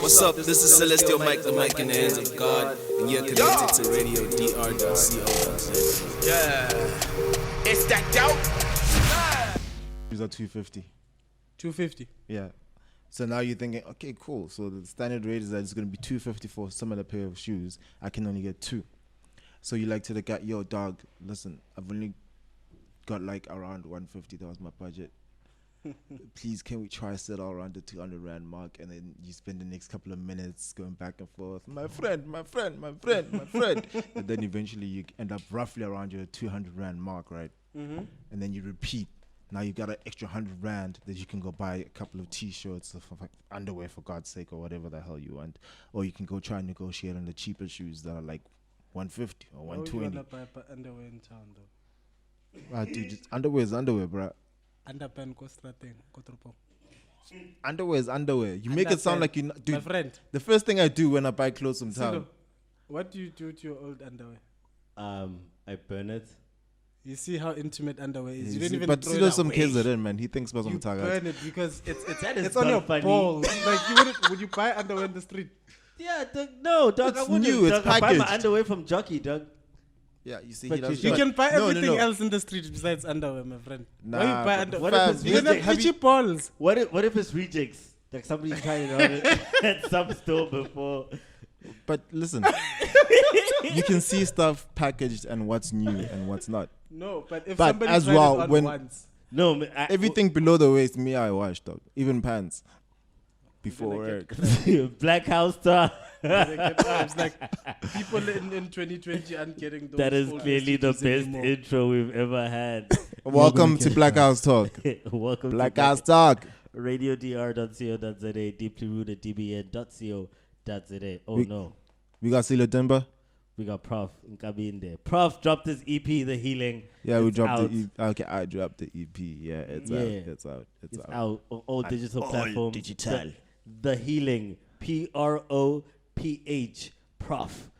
What's up? This is Celestial Mike, the mic in the hands of God, and you're connected to RadioDR.co. Yeah, it's that dope. These are 250. 250. Yeah. So now you're thinking, okay, cool. So the standard rate is that it's going to be 250 for a similar pair of shoes. I can only get two. So you like to look at, yo, dog, listen, I've only got like around 150. That was my budget. Please, can we try settle around the 200 Rand mark? And then you spend the next couple of minutes going back and forth. My friend. And then eventually you end up roughly around your 200 Rand mark, right? Mm-hmm. And then you repeat. Now you got an extra 100 Rand that you can go buy a couple of T-shirts or underwear, for God's sake, or whatever the hell you want. Or you can go try and negotiate on the cheaper shoes that are like 150 or 120. You want to buy underwear in town, though? Dude, just underwear is underwear, bro. Underpan Kostrating, Kotropo. Underwear is underwear. You make it sound like you... Dude, my friend. The first thing I do when I buy clothes from town... Silo, what do you do to your old underwear? I burn it. You see how intimate underwear is. You don't even but throw still it some away. kids are in, man. He thinks about You some burn it because it's is on your not funny. balls. Like, would you buy underwear in the street? Yeah, no, dog. It's I wouldn't. new, it's Dog, I buy my packaged. underwear from Jockey, dog. Yeah, you see, But he does You can buy No, everything no. else in the street besides underwear, my friend. Nah, Why you buy but underwear? what if it's You can reject- have itchy balls. What if it's rejects? Like somebody trying it on at some store before. But listen, you can see stuff packaged and what's new and what's not. No, but if But somebody as tried well, it on when- once, No, Everything below the waist, me, I wash, dog. Even pants. Before work. Black House Star. they get vibes. Like people in 2020 aren't getting those. That is old clearly the messages best anymore. intro we've ever had. Welcome to Black House Talk. Welcome Black to House Talk. RadioDR.co.za, deeply rooted DBN.co.za. Oh We- no. We got Silo Timber. We got Prof Nkabi in there. Prof dropped his EP, The Healing. Yeah, we It's dropped out. the EP. Okay, I dropped the EP. Yeah, it's out. It's out. It's out on all digital platforms. digital. The Healing. PROPH. Prof.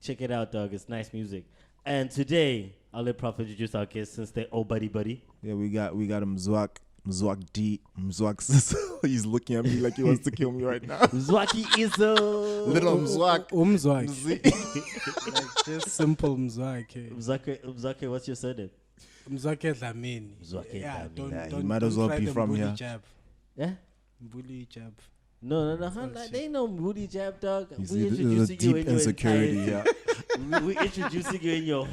Check it out, dog. It's nice music. And today, I'll let Prof introduce our guests since they're all buddy. Yeah, we got him Mzwakhe. He's looking at me like he wants to kill me right now. Mzwakhe is a Little Mzwakhe. Mzwakhe. Like just simple Mzwakhe. Mzwakhe, what's your surname? Mzwakhe Dhlamini. Mzwakhe Yeah, Dhlamini. don't, Yeah, don't, you might as don't well try be the from bully here. Jab. Yeah? Bully jab. No. They ain't no booty jab, dog. You We see, there's a introducing you deep in your insecurity entire- here. we introducing you in your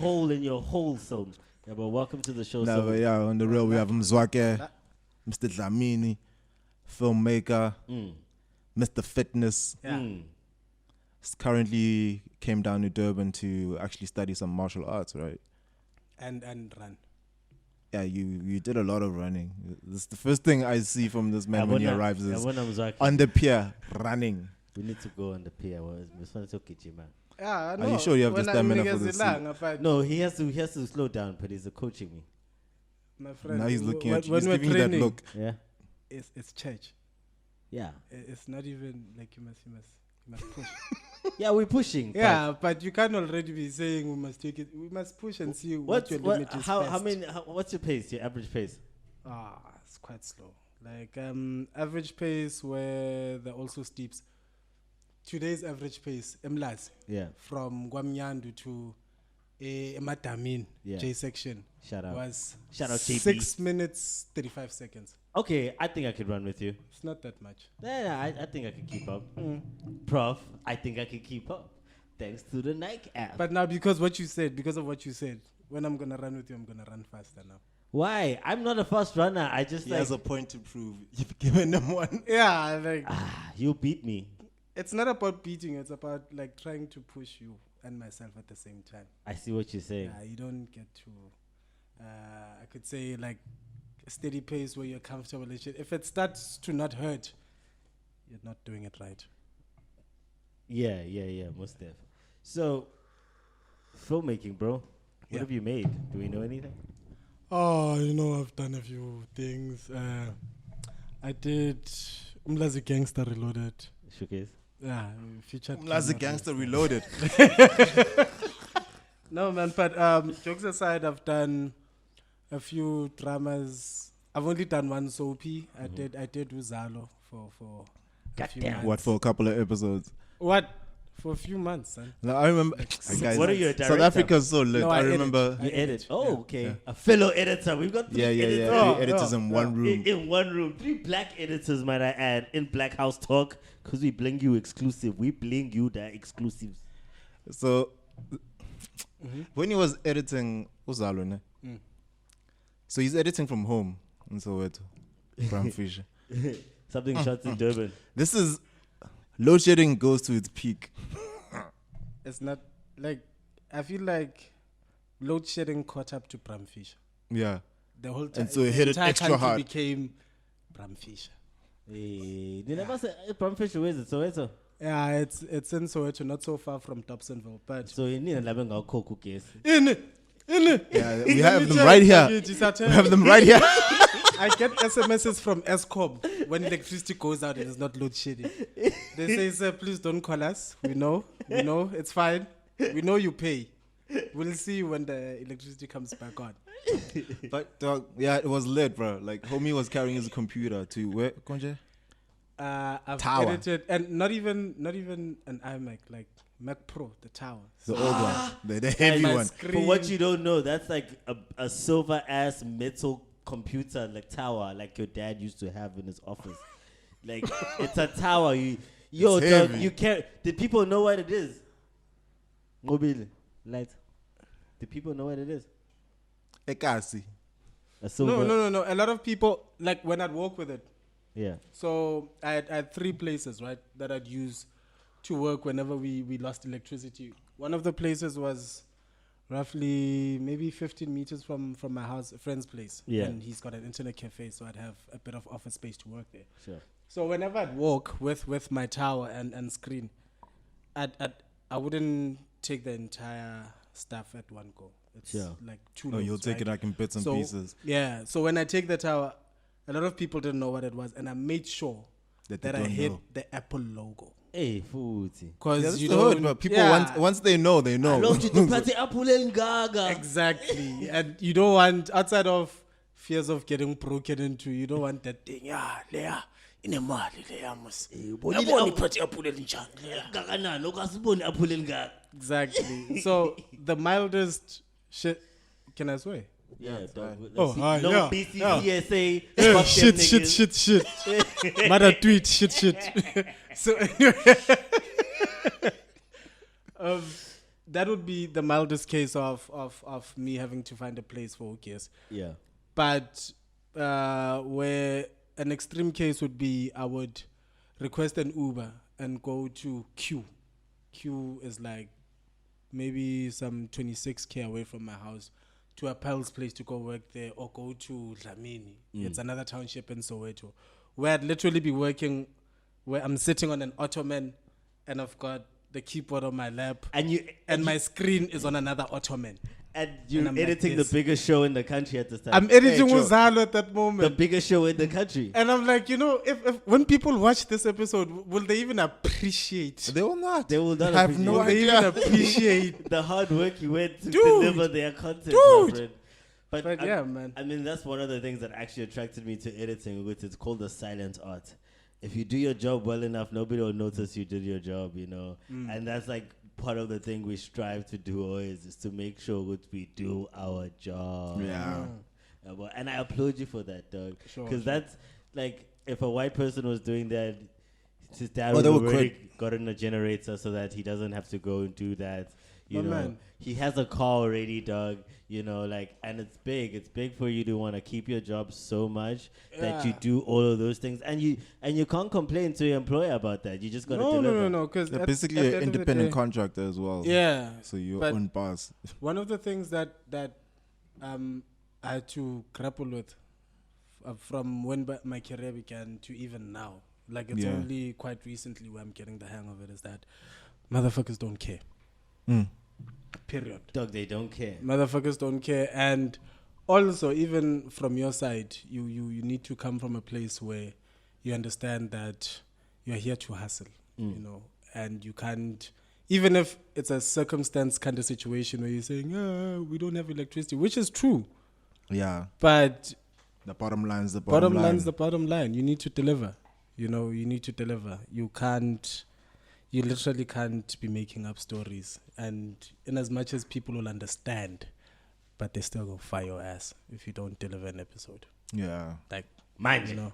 whole soul. Yeah, but welcome to the show. No, but yeah, on the real, we have Mzwakhe, Mr. Dhlamini, filmmaker, Mr. Fitness. Yeah. Currently came down to Durban to actually study some martial arts, right? And run. Yeah, you did a lot of running. This is the first thing I see from this man when he arrives is on the pier, running. We need to go on the pier. It's okay, man. Yeah, Are you sure you have the stamina for this? No, he has to slow down, but he's coaching me. My friend, Now he's looking at you. when He's we're giving you that training, look. Yeah. It's church. Yeah. It's not even like you must push. Yeah, we're pushing. Yeah, but you can't already be saying we must take it. We must push and see what your limit is. What's your pace? Your average pace? It's quite slow. Like average pace where there are also steeps. Today's average pace, Mlas, Yeah. from Gwamnyandu to Madamin, Yeah. J section, Shout out. was Shout out JP. 6 minutes 35 seconds. Okay, I think I could run with you. It's not that much. Yeah, I think I can keep up. Prof, I think I can keep up. Thanks to the Nike app. But now because of what you said, when I'm gonna run with you, I'm gonna run faster now. Why? I'm not a fast runner. I just He has a point to prove. You've given him one. Yeah, like you beat me. it's not about beating, it's about like trying to push you and myself at the same time. I see what you're saying. Yeah, you don't get to I could say like a steady pace where you're comfortable and shit. If it starts to not hurt, you're not doing it right. Yeah, most def. So, filmmaking, bro. What have you made? Do we know anything? Oh, I've done a few things. I did Mzwakhe Gangster Reloaded. Showcase. Yeah, featured. Mzwakhe Gangster Reloaded. No, man, but jokes aside, I've done a few dramas I've only done one soapy. I did Uzalo for a few months. What, for a couple of episodes? What? For a few months, son. No, I remember. Guys, What are you, a director? South Africa's so lit. No, I I edit. remember. You edit. Oh, Yeah. okay. Yeah. A fellow editor. We've got 3 editors. Oh, 3 editors in one room. In one room. 3 black editors, might I add, in Black House Talk, because we bling you exclusive. We bling you the exclusives. So, when he was editing Uzalo, ne? So he's editing from home in Soweto, Bram Fisher. Something shots in Durban. This is load shedding goes to its peak. It's not like I feel like load shedding caught up to Bram Fisher. Yeah. The whole time, And so it hit it entire extra country hard. became Bram Fisher. They never say Bram Fisher, where is it? Soweto. Yeah, it's in Soweto, not so far from Dobsonville, but So you need a labeng of cocoa case. in Yeah, we have them right here. We have them right here. I get SMSs from Eskom when electricity goes out and it's not load shedding. They say, "Sir, please don't call us. We know, it's fine. We know you pay. We'll see you when the electricity comes back on." But yeah, it was lit, bro. Like homie was carrying his computer to where? Konje? I've Tower. edited, and not even an iMac, like Mac Pro, the tower. The old one, the heavy My one. screen- For what you don't know, that's like a silver ass metal computer, like tower, like your dad used to have in his office. Like it's a tower. Yo, It's dog, heavy. you can't. Did people know what it is? Mobile light. Do people know what it is? Ekasi. A silver. No. A lot of people, like when I'd walk with it. Yeah. So I had 3 places, right, that I'd use to work whenever we lost electricity. One of the places was roughly maybe 15 meters from my house, a friend's place. Yeah. And he's got an internet cafe, so I'd have a bit of office space to work there. Sure. So whenever I'd walk with my tower and screen, I wouldn't take the entire stuff at one go. It's Sure. like 2 Oh, loads, you'll take right? it like in bits and So, pieces. Yeah. So when I take the tower, a lot of people didn't know what it was, and I made sure That they that I don't hit know. the Apple logo. Hey, futhi. Because Yeah, that's you the don't, hood, but people yeah, once they know, they know. Love you to party apple and gaga. exactly, and you don't want, outside of fears of getting broken into, you don't want that thing. Yeah, Leah, in a mali, Leah must. Gaganani, okasiboni apple and gaga. Exactly. So the mildest shit. Can I swear? Yeah, dog. Oh, Let's see. hi, No yeah, BCCSA. Fuck them niggas. Mother tweet, shit. So anyway, that would be the mildest case of me having to find a place for OKS. Yeah. But where an extreme case would be, I would request an Uber and go to Q. Q is like maybe some 26k away from my house, to a pal's place to go work there, or go to Dhlamini. It's another township in Soweto, where I'd literally be working, where I'm sitting on an ottoman and I've got the keyboard on my lap and my screen is on another ottoman. And you're I'm like editing this. the biggest show in the country at this time. I'm editing Joe. Uzalo at that the moment. biggest show in the country. And I'm like, if when people watch this episode, will they even appreciate? They will not. They will not have appreciate no Will they even idea. appreciate? The hard work you went to Dude. deliver their content, Dude. my friend. But yeah, man. I mean, that's one of the things that actually attracted me to editing, which is called the silent art. If you do your job well enough, nobody will notice you did your job, And that's like part of the thing we strive to do always, is to make sure that we do our job. Yeah. And I applaud you for that, dog. Sure, Because sure. that's like, if a white person was doing that, his dad Oh, would they have would already gotten a generator so that he doesn't have to go and do that. You My know, man. he has a car already, dog. And it's big. It's big for you to want to keep your job so much that you Yeah. do all of those things, and you can't complain to your employer about that. You just got to deliver. No, because They're basically an independent contractor as well. Yeah. So your But own boss. one of the things that I had to grapple with from when my career began to even now, like it's Yeah. only quite recently where I'm getting the hang of it, is that motherfuckers don't care. Mm. Period. Dog, they don't care. Motherfuckers don't care. And also, even from your side, you need to come from a place where you understand that you're here to hustle, and you can't, even if it's a circumstance kind of situation where you're saying, we don't have electricity, which is true, Yeah. but The bottom line's the bottom line. line's the bottom line. You need to deliver. You know, you need to deliver. You literally can't be making up stories. And in as much as people will understand, but they still go fire your ass if you don't deliver an episode. Yeah. Like, Mind you you. know.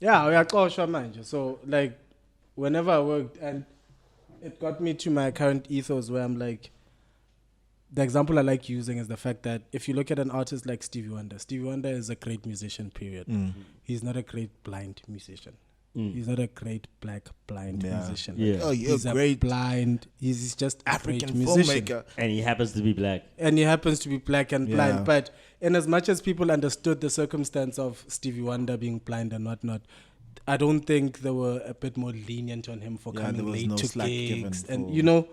Yeah, we are sure, mind. So, like, whenever I worked, and it got me to my current ethos where I'm like, the example I like using is the fact that if you look at an artist like Stevie Wonder is a great musician, period. He's not a great blind musician. He's not a great black blind musician. Yeah. Oh, you're He's great. a blind. He's just African a great musician. filmmaker. And he happens to be black. And he happens to be black and Yeah. blind. But in as much as people understood the circumstance of Stevie Wonder being blind and whatnot, I don't think they were a bit more lenient on him for Yeah, there coming was late no to slack given gigs. for- And, you know,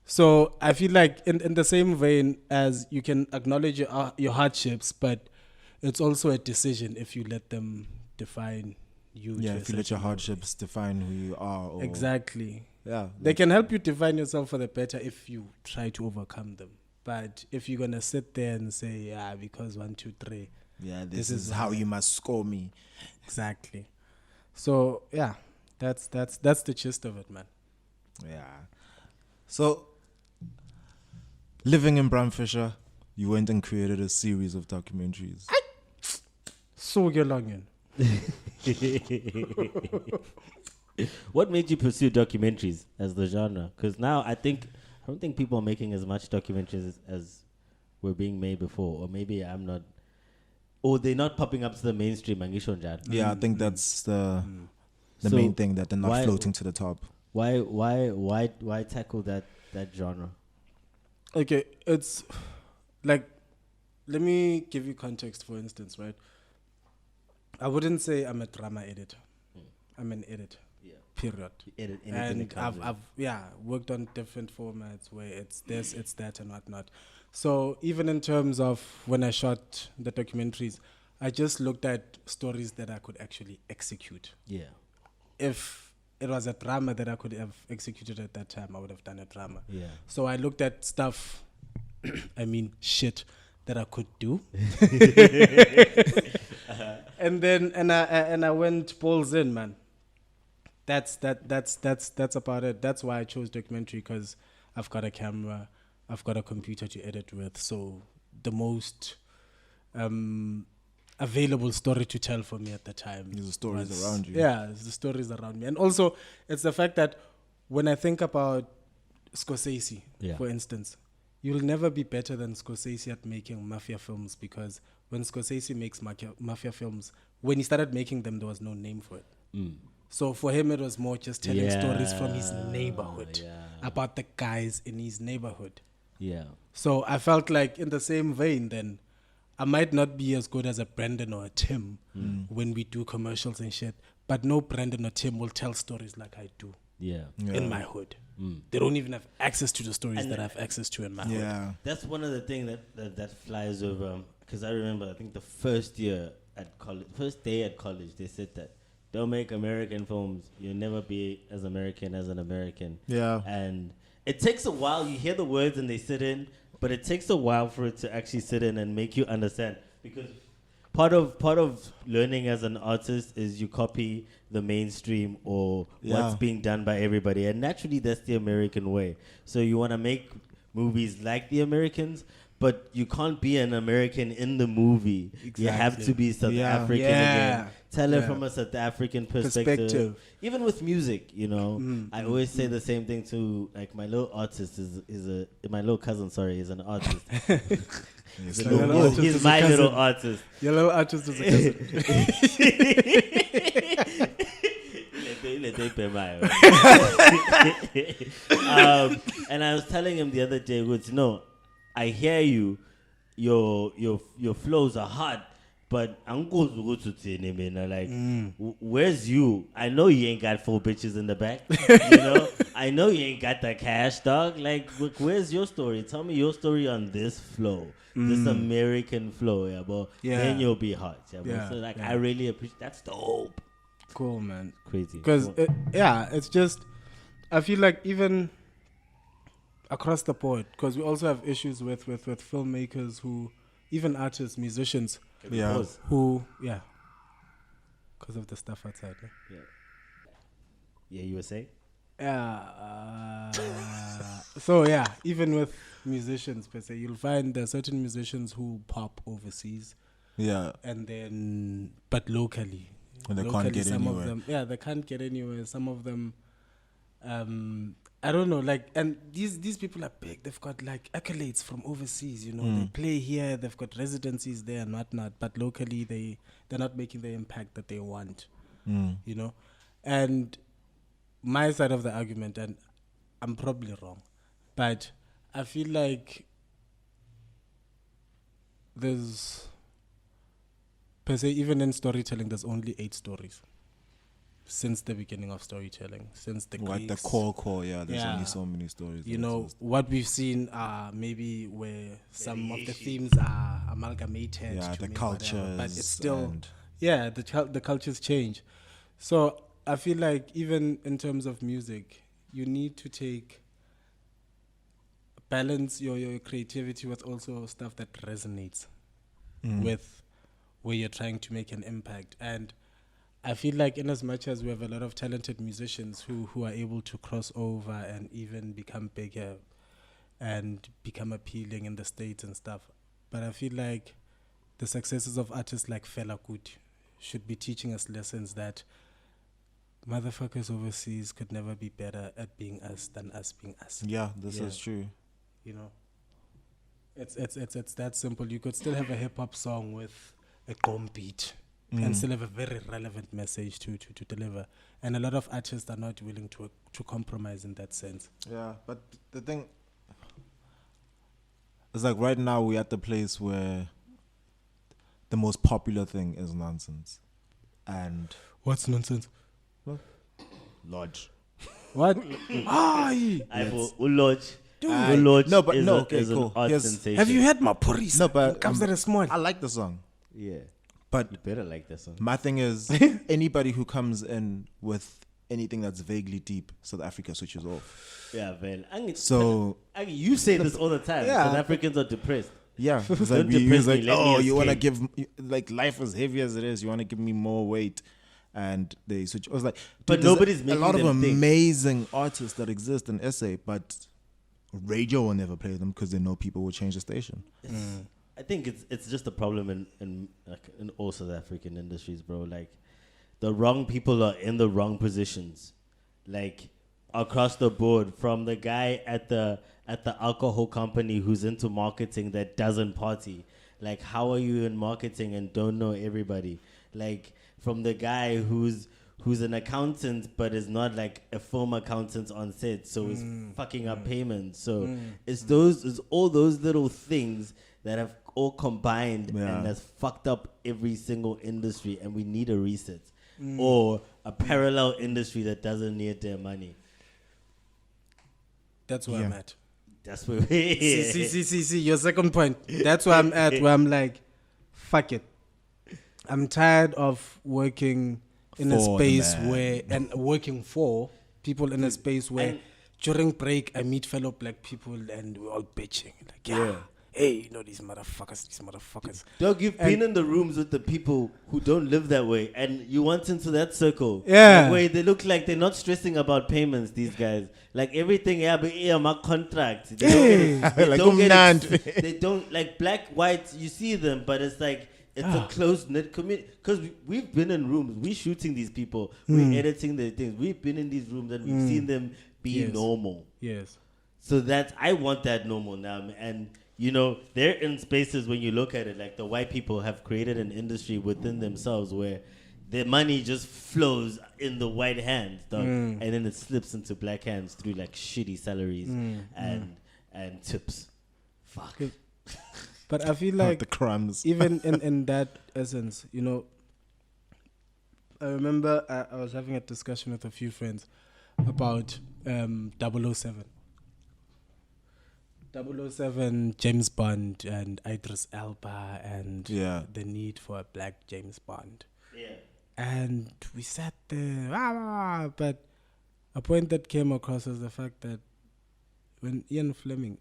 so I feel like in the same vein as you can acknowledge your hardships, but it's also a decision if you let them define you. Yeah, to a if you let your certain hardships define who you are. Or, level. Exactly. Yeah. They can help you define yourself for the better if you try to overcome them. But if you're gonna sit there and say, yeah, because 1, 2, 3, Yeah, This this is is how you must score me. exactly. So yeah, that's the gist of it, man. Yeah. So, living in Bramfisher, you went and created a series of documentaries. So get long in. What made you pursue documentaries as the genre? Because now I don't think people are making as much documentaries as were being made before, or maybe I'm not, or they're not popping up to the mainstream. Yeah, I think that's the So main thing, that they're not why- floating to the top. Why tackle that genre? Okay, it's like, let me give you context. For instance, right? I wouldn't say I'm a drama editor. I'm an editor. Yeah. Period. Edit anything that And comes in. I've worked on different formats where it's this, it's that, and whatnot. So even in terms of when I shot the documentaries, I just looked at stories that I could actually execute. Yeah. If it was a drama that I could have executed at that time, I would have done a drama. Yeah. So I looked at stuff, shit that I could do. And then I went balls in, man. That's about it. That's why I chose documentary, because I've got a camera, I've got a computer to edit with. So the most available story to tell for me at the time Is the stories was- around you. Yeah, it's the stories around me. And also it's the fact that when I think about Scorsese, Yeah. for instance, you'll never be better than Scorsese at making mafia films, because when Scorsese makes mafia films, when he started making them, there was no name for it. So for him, it was more just telling stories from his neighborhood, about the guys in his neighborhood. Yeah. So I felt like in the same vein, then I might not be as good as a Brandon or a Tim when we do commercials and shit, but no Brandon or Tim will tell stories like I do Yeah. in my hood. They don't even have access to the stories that I have access to in my hood. Yeah. That's one of the things that flies over. Because I remember, I think the first day at college, they said that don't make American films. You'll never be as American as an American. Yeah. And it takes a while. You hear the words and they sit in, but it takes a while for it to actually sit in and make you understand. Because part of learning as an artist is you copy the mainstream or what's being done by everybody, and naturally that's the American way. So you want to make movies like the Americans, but you can't be an American in the movie. You have to be South African again. Tell it from a South African perspective. Even with music, you know, I always say the same thing to, like, my little artist my little cousin, is an artist. He's my little artist. Your little artist is a cousin. And I was telling him the other day, no, I hear you, your flows are hard, but I'm going to go to Tene, like, where's you? I know you ain't got 4 bitches in the back, you know. I know you ain't got the cash, dog. Like, where's your story? Tell me your story on this flow, this American flow, but then you'll be hot, So, like, I really appreciate. That's dope. Cool, man. Crazy. Because it's just, I feel like even across the board, because we also have issues with filmmakers who even artists, musicians Yeah. who, because of the stuff outside. Yeah, you were saying? Yeah. So yeah, even with musicians per se, you'll find there are certain musicians who pop overseas, Yeah. and then but locally, And they can't get some anywhere. of them, they can't get anywhere. Some of them, I don't know, like, and these people are big. They've got like accolades from overseas. You know, they play here. They've got residencies there and whatnot. But locally, they're not making the impact that they want. You know, and my side of the argument, and I'm probably wrong, but I feel like there's, per se, even in storytelling, there's only 8 stories since the beginning of storytelling, since the Like the Greeks. core, yeah. There's Yeah. only so many stories. You that know, exist. what we've seen are maybe where some of the themes are amalgamated Yeah, to the make whatever, but it's cultures still, and- the cultures change. So I feel like even in terms of music, you need to balance your creativity with also stuff that resonates with where you're trying to make an impact. And I feel like in as much as we have a lot of talented musicians who are able to cross over and even become bigger and become appealing in the States and stuff, but I feel like the successes of artists like Fela Kuti should be teaching us lessons that motherfuckers overseas could never be better at being us than us being us. Yeah, this is true. You know, it's that simple. You could still have a hip hop song with a gqom beat and still have a very relevant message to deliver. And a lot of artists are not willing to compromise in that sense. Yeah, but the thing is, like, right now we're at the place where the most popular thing is nonsense. And What's nonsense? Lodge. What? Aye. I for Ulodge. Aye. Ulodge No, but is, no, a, okay, is cool. an art Yes. sensation. Have you heard my puris? no, but comes that are small. I like the song. Yeah. But You better like that song. my thing is, anybody who comes in with anything that's vaguely deep, South Africa switches off. Yeah, man. So You say this all the time. Yeah. South Africans are depressed. yeah, it's Don't like, depress he's like, me, let me oh, you want to escape." give, like, life as heavy as it is, you want to give me more weight, and they switch. I was like, But dude, there's nobody's a making lot of them think. amazing artists that exist in SA, but radio will never play them because they know people will change the station. I think it's just a problem in all South African industries, bro. Like, the wrong people are in the wrong positions, like across the board. From the guy at the alcohol company who's into marketing that doesn't party. Like, how are you in marketing and don't know everybody? Like, from the guy who's an accountant but is not like a film accountant on set, so is fucking up payments. So it's all those little things that have all combined and has fucked up every single industry, and we need a reset or a parallel industry that doesn't need their money. That's where I'm at. That's where we See, your second point. That's where I'm at, where I'm like, fuck it. I'm tired of working in a For the space man. where, and working for people in a space where And- during break I meet fellow black people and we're all bitching. Like, hey, you know, these motherfuckers. Dog, you've been in the rooms with the people who don't live that way, and you went into that circle. Yeah. Like, where they look like they're not stressing about payments, these guys. Like, everything, my contract. They don't Like, don't umnandi. they don't, like, black, white, you see them, but it's like, it's a close-knit community. Because we've been in rooms, we're shooting these people, we're editing their things. We've been in these rooms, and we've seen them be Yes. normal. Yes. So I want that normal now. And, you know, they're in spaces when you look at it, like the white people have created an industry within themselves where their money just flows in the white hands, dog, and then it slips into black hands through like shitty salaries and tips. Fuck. But I feel Like like the crumbs. even in that essence, you know, I remember I was having a discussion with a few friends about 007. 007, James Bond, and Idris Elba, and the need for a black James Bond. Yeah. And we sat there, but a point that came across was the fact that when Ian Fleming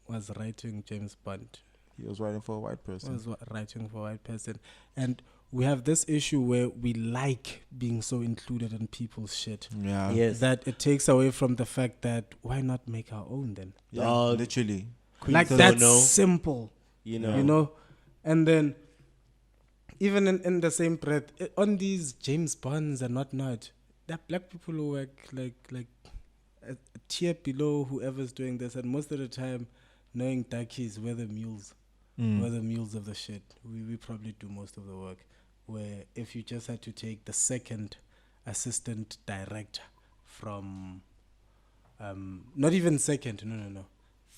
was writing James Bond, He was writing for a white person. Was writing for a white person. And we have this issue where we like being so included in people's shit. Yeah. Yes. That it takes away from the fact that why not make our own then? Yeah, Oh, literally. Like don't that's know. simple. You know. You know? And then even in the same breath, on these James Bonds and whatnot, there are black people who work like a tier below whoever's doing this, and most of the time knowing Dakies, we're the mules. We're the mules of the shit. We probably do most of the work. Where if you just had to take the second assistant director from not even second, no.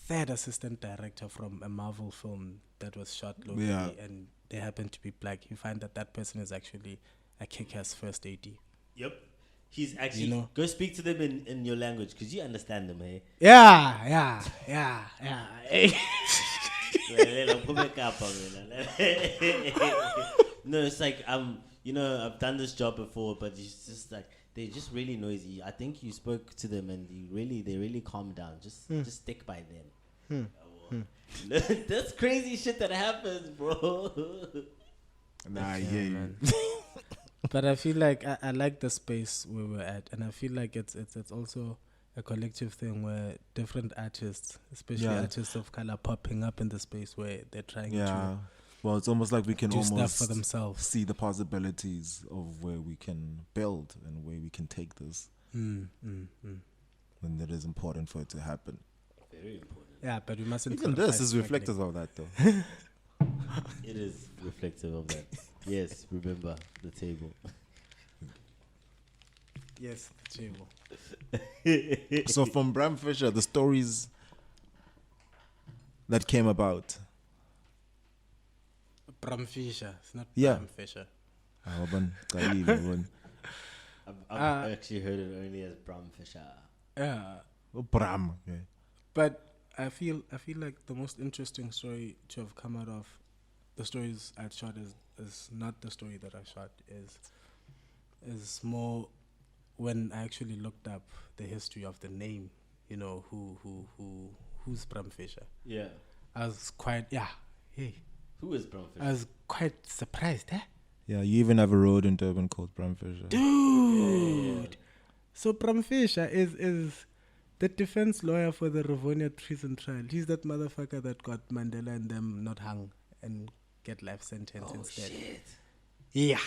Third assistant director from a Marvel film that was shot locally, Yeah. and they happen to be black, you find that person is actually a kick-ass first AD. Yep. He's actually, You know? go speak to them in your language because you understand them, hey? Yeah. No, it's like I've done this job before, but it's just like they're just really noisy. I think you spoke to them and they really calmed down. Just stick by them. That's crazy shit that happens, bro. Nah, yeah, man. But I feel like I like the space where we're at, and I feel like it's also a collective thing where different artists, especially Yeah. artists of color, popping up in the space where they're trying Yeah. to Well, it's almost like we can do stuff almost for themselves. see the possibilities of where we can build and where we can take this. And it is important for it to happen. Very important. Yeah, but we mustn't. Even glorify this is struggling. reflective of that, though. It is reflective of that. Yes, remember the table. Yes, the table. So from Bram Fisher, the stories that came about. Bram Fisher. It's not Yeah. Bram Fisher. I've actually heard it only as Bram Fisher. Yeah. Bram. Yeah. But I feel like the most interesting story to have come out of the stories I shot is not the story that I shot, is more when I actually looked up the history of the name, you know, who's Bram Fisher. Yeah. I was quite hey. Who is Bram Fisher? I was quite surprised, Yeah, you even have a road in Durban called Bram Fisher. Dude. So Bram Fisher is the defense lawyer for the Rivonia treason trial. He's that motherfucker that got Mandela and them not hung and get life sentence instead. Shit. Yeah.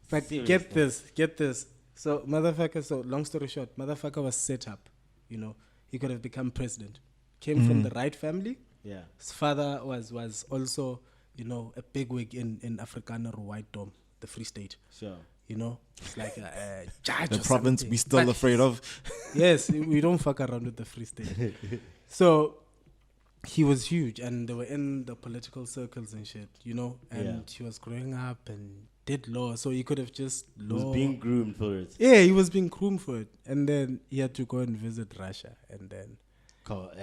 But Seriously? get this. So long story short, motherfucker was set up. You know, he could have become president. Came from the right family. Yeah. His father was also, you know, a bigwig in Afrikaner Whitedom, the Free State. Sure. You know, it's like a judge. The or province something. we still But afraid of. Yes, we don't fuck around with the Free State. So he was huge, and they were in the political circles and shit, you know. And he was growing up and did law, so he could have just He was being groomed for it. Yeah, he was being groomed for it, and then he had to go and visit Russia, and then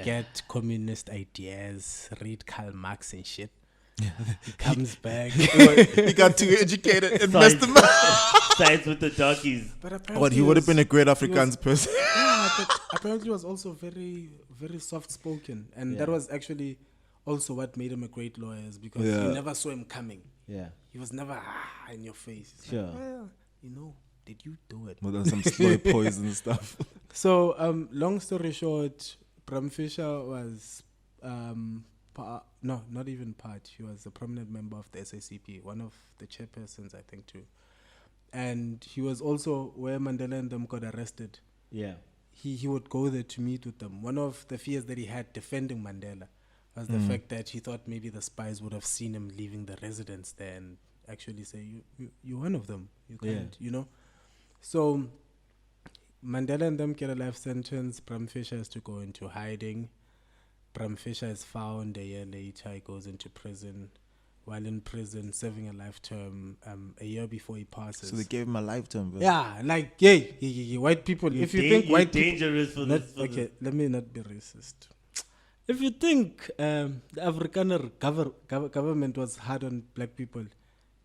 get communist ideas, read Karl Marx and shit. He comes back. He got too educated and messed him up. Sides with the darkies. But apparently But he would have been a great Afrikaans person. Yeah, but apparently he was also very, very soft-spoken. And that was actually also what made him a great lawyer, is because you never saw him coming. Yeah. He was never in your face. He's Sure. like, well, you know, did you do it? Well, there's some slow poison stuff. So, long story short, Bram Fisher was, not even part. He was a prominent member of the SACP, one of the chairpersons, I think, too. And he was also where Mandela and them got arrested. Yeah. He would go there to meet with them. One of the fears that he had defending Mandela was the fact that he thought maybe the spies would have seen him leaving the residence there and actually say, you're one of them. You can't, you know. So Mandela and them get a life sentence. Bram Fisher has to go into hiding. Bram Fisher is found a year later. He goes into prison. While in prison, serving a life term, a year before he passes. So they gave him a lifetime. Bro. Yeah, like, yay, white people. If you think white people, dangerous for not, this. For okay, this. let me not be racist. If you think the Afrikaner government was hard on black people,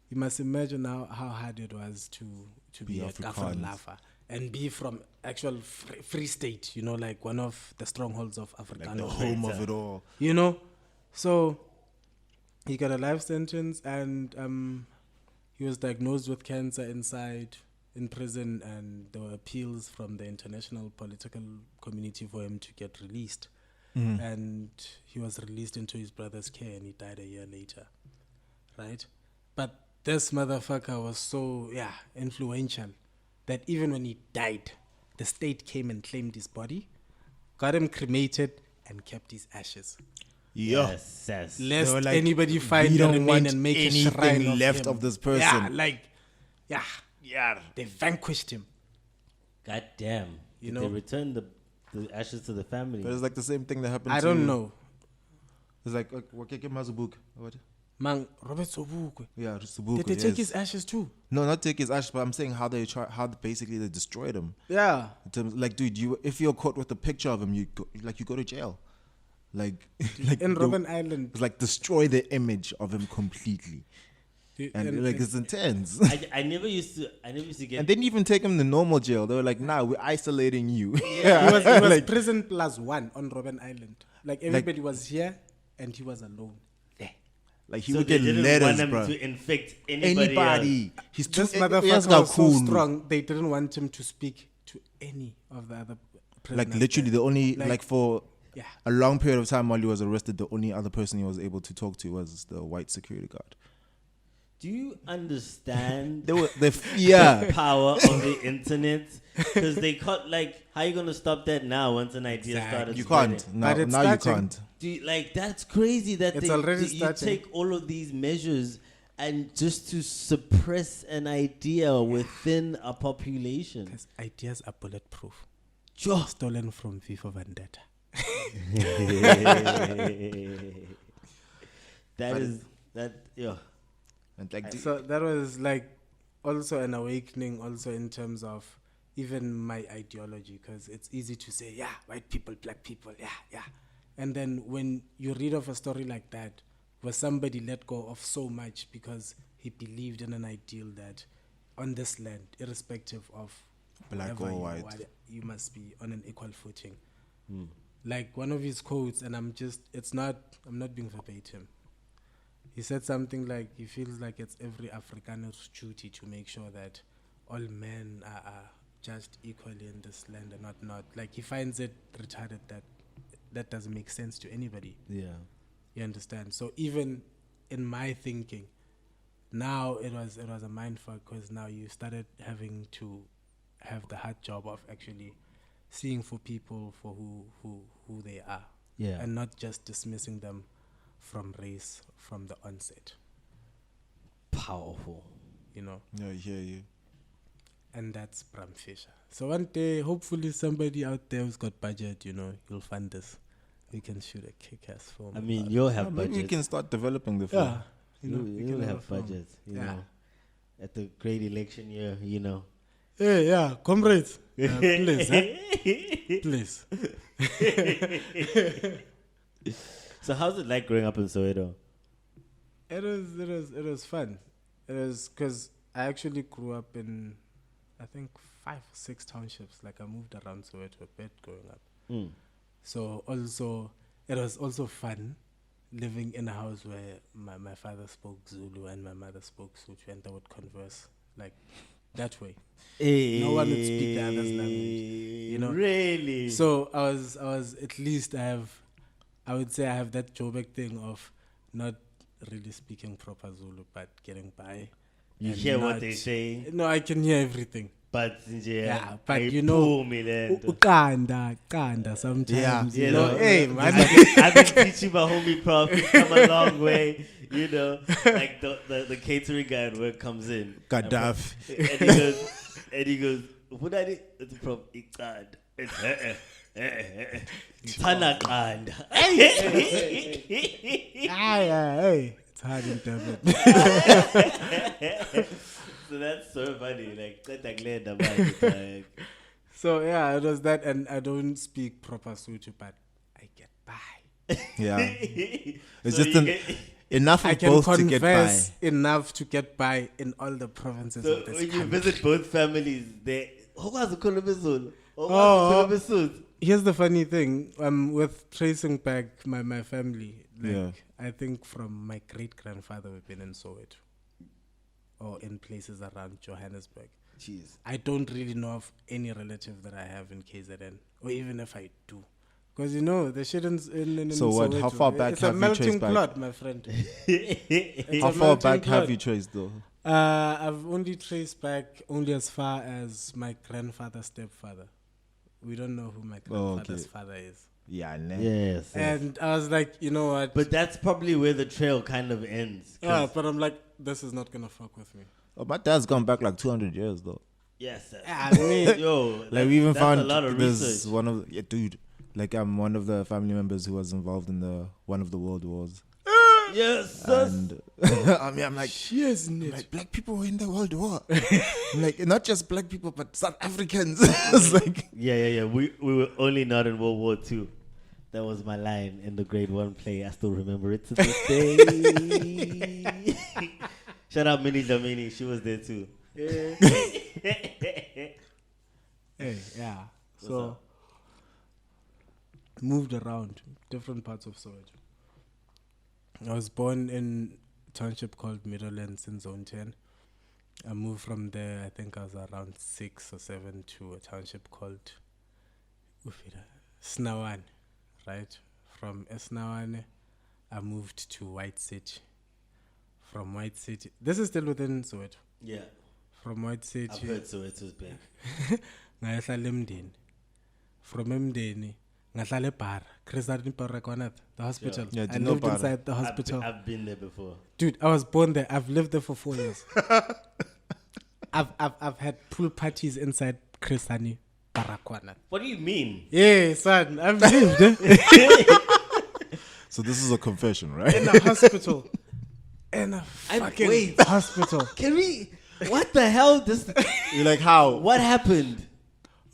you must imagine how hard it was to be a Afrikaner laugher and be from actual free state, you know, like one of the strongholds of Afrikaner. Like the home of it all. You know? So He got a life sentence, and he was diagnosed with cancer in prison, and there were appeals from the international political community for him to get released. And he was released into his brother's care, and he died a year later, right? But this motherfucker was so influential that even when he died, the state came and claimed his body, got him cremated, and kept his ashes. Yeah. Yes. Lest They were like, anybody find we the don't remain want and make a anything shrine left him. of this person. Yeah, they vanquished him. God damn. You Did know? they returned the ashes to the family. But it's like the same thing that happened I to... don't know. It's like, Wakeke Mazubuk. What? Mang, Robert Sobukwe. Yeah, Subuku, Did they take yes. his ashes too? No, not take his ashes, but I'm saying how basically they destroyed him. Yeah. In terms, like, dude, if you're caught with a picture of him, you go to jail. Like, In Robben Island. it's like destroy the image of him completely, and like it's intense. I never used to get. And they didn't even take him to normal jail. They were like, "Nah, we're isolating you." He was like, prison plus one on Robben Island. Like everybody was here and he was alone. like he so would they get didn't letters, want him bro. to infect anybody. Else. He's too This he has motherfucker got was so cool. strong, they didn't want him to speak to any of the other prisoners. Like literally, the only like for yeah. a long period of time while he was arrested, the only other person he was able to talk to was the white security guard. Do you understand Yeah. power of the internet? Because they can't, like, how you gonna stop that now once an idea started? You spreading? can't. Now But it's you starting. can't. Do you, like, that's crazy that It's already you starting. take all of these measures and just to suppress an idea within a population. Because ideas are bulletproof. Sure. Stolen from V for Vendetta. Yeah. And like, So that was like also an awakening, also in terms of even my ideology, because it's easy to say, yeah, white people, black people, yeah. And then when you read of a story like that, where somebody let go of so much because he believed in an ideal that on this land, irrespective of Black whoever or you white. are, you must be on an equal footing. Like one of his quotes, and I'm not being verbatim. He said something like he feels like it's every Afrikaner's duty to make sure that all men are judged equally in this land and not. Like he finds it retarded that doesn't make sense to anybody. Yeah. You understand? So even in my thinking, now it was a mindfuck, because now you started having to have the hard job of actually seeing for people for who they are. Yeah. And not just dismissing them from race from the onset. Powerful. You know? yeah, I hear you. And that's Bram Fisher. So one day, hopefully somebody out there who's got budget, he'll fund this. We can shoot a kick-ass film. I mean, you'll have Maybe budget. we can start developing the film. yeah. We You'll can have a film. budget, you Yeah. know. At the great election year, you know. Hey, yeah, comrades. Please, please. So how's it like growing up in Soweto? It was fun. It was because I actually grew up in, I think, 5 or 6 townships. Like I moved around Soweto a bit growing up. So also, it was also fun living in a house where my father spoke Zulu and my mother spoke Sotho, and they would converse like that way. No one would speak the other's language, you know. Really? So I was at least I would say I have that Joburg thing of not really speaking proper Zulu but getting by. You and hear what not- they say, No, I can hear everything. but Yeah, but you know, know. Kanda sometimes. Yeah, You know, no, hey no, man. I've been teaching my homie prof. He's come a long way, you know. Like the catering guy at work comes in, Gaddafi. and he goes, what I did? It's prof. It's Tanakanda. Hey, it's hard in Durban. So that's so funny. Like, So yeah, it was that, and I don't speak proper Sotho, but I get by. Yeah. It's So just you get- enough I of can both to get by. converse enough to get by in all the provinces So of this when you country. visit both families, they Oh. Here's the funny thing. With tracing back my family, Like, Yeah. I think from my great grandfather, we've been in Soweto or in places around Johannesburg. Jeez. I don't really know of any relative that I have in KZN, or even if I do. Because you know, the shit in So what, how Soweto, far back it's have a you melting traced back? plot, my friend. It's How a far melting back have pot. you traced though? I've only traced back only as far as my grandfather's stepfather. We don't know who my grandfather's okay. father is. Yeah, nah. Yes. And I was like, you know what? But that's probably where the trail kind of ends. Yeah, but I'm like, this is not gonna fuck with me. Oh, my dad's gone back like 200 years though. Yes. Sir. I mean, Yo, Like we even that's found a lot of there's research. one of dude, like one of the family members who was involved in the one of the world wars. Yes, sir. And I mean, I'm like, yes, like black people were in the World War. I'm like, not just black people, but South Africans. It's like, Yeah. We were only not in World War II. That was my line in the grade 1 play. I still remember it to this day. Shout out Mzwakhe Dhlamini. She was there too. Hey, yeah. What's So up? moved around different parts of Soweto. I was born in a township called Meadowlands in Zone 10. I moved from there, I think I was around 6 or 7, to a township called Snawane, right? From Snawane, I moved to White City. From White City, this is still within Soweto. Yeah. From White I've City, heard so it was big. ngahlala eMndeni. From eMndeni, ngahlala eBhara. Chris Baragwanath, the hospital. Yeah, I do you know lived Bhara? inside the hospital. I've been there before. Dude, I was born there. I've lived there for 4 years. I've had pool parties inside Chris Baragwanath. What do you mean? Yeah, son, I've lived so this is a confession, right? in a hospital. In a fucking wait. hospital. Can we? What the hell? This? You're like, how? What happened?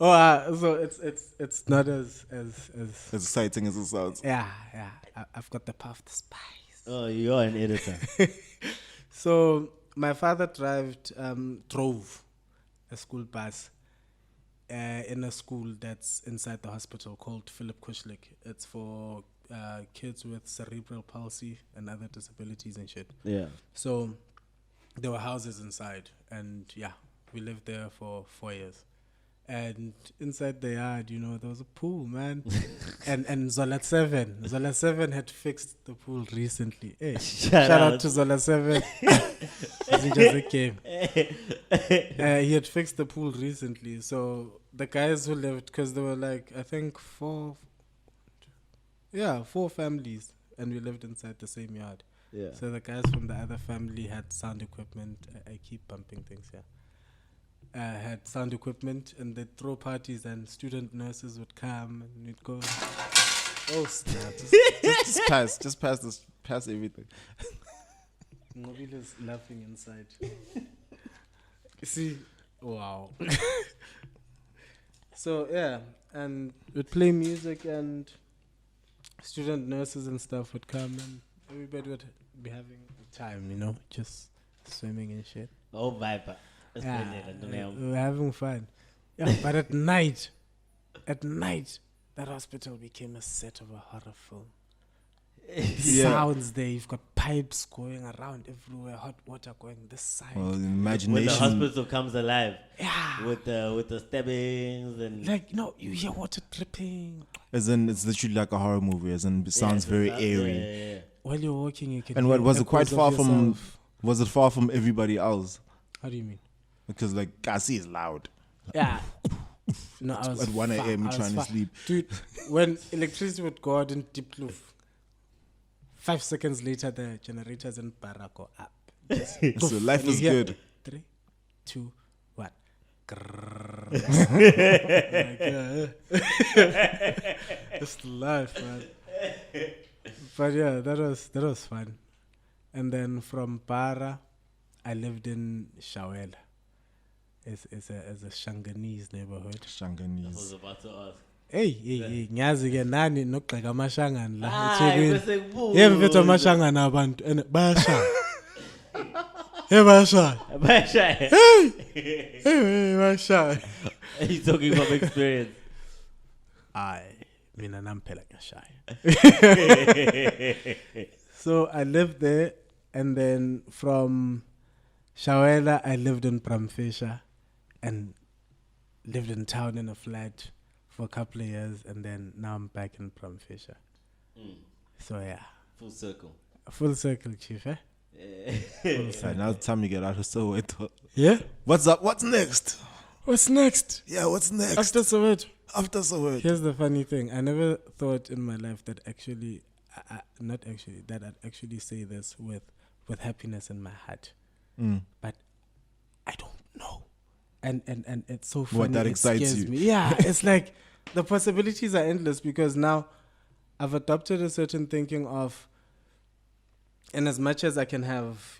Oh, so it's not as As exciting as it sounds. yeah. I've got the power of the spice. Oh, you're an editor. So my father drove a school bus in a school that's inside the hospital called Philip Kushlik. It's for kids with cerebral palsy and other disabilities and shit. Yeah. So there were houses inside, and yeah, we lived there for 4 years. And inside the yard, you know, there was a pool, man. and Zola 7 had fixed the pool recently. Hey, shout out to Zola 7. Just a game. He had fixed the pool recently. So the guys who lived, because there were like, I think 4 families, and we lived inside the same yard. Yeah. So the guys from the other family had sound equipment. I keep bumping things here. Had sound equipment, and they'd throw parties, and student nurses would come, and we'd go. Oh snap! Just pass everything. Nobile's laughing inside. See, wow. So yeah, and we'd play music, and student nurses and stuff would come, and everybody would be having a time, you know, just swimming and shit. Oh, Viper. Yeah, we were having fun. Yeah, but at night, that hospital became a set of a horror film. Sounds there, you've got pipes going around everywhere, hot water going this side. Well, When the imagination. hospital comes alive. Yeah. With the stabbings and Like, no, you hear water dripping. As in, it's literally like a horror movie. As in, it sounds very eerie. Yeah. While you're walking, you can And hear what was it? Quite echoes of far from? yourself. Was it far from everybody else? How do you mean? Because like Kasi is loud. Yeah. No, I was At 1 a.m. I you're was trying to sleep. Dude, when electricity would go out in Deep Kloof, 5 seconds later, the generators in Para go up. Just So life and you is hear good. 3, 2, 1. It's the life, man. But yeah, that was fun. And then from Para, I lived in Shawela. It's a Shanganese neighborhood. I was Shanganese. about to ask. Hey, ngiyazi ke nani nokugxeka amashangani la Hayi, eThekwini. bese kubuza. Yebo mfethu amashangani abantu and bayashaya. Bayashaya. Basha. Bayashaya. He's talking from experience. Aye. mina nampela ngiyashaya. So I lived there, and then from Shawela I lived in Pramfisher and lived in town in a flat for a couple of years, and then now I'm back in Pramfisher. So yeah, Full circle. full circle, chief. Eh? Right, now it's time you get out of Soweto. Yeah. What's up? What's next? What's next? Yeah, what's next? After Soweto. After Soweto. Here's the funny thing. I never thought in my life that actually, that I'd actually say this with happiness in my heart. But I don't know. And it's so funny. What, that it excites scares you? me. Yeah, it's like the possibilities are endless, because now I've adopted a certain thinking of, and as much as I can have,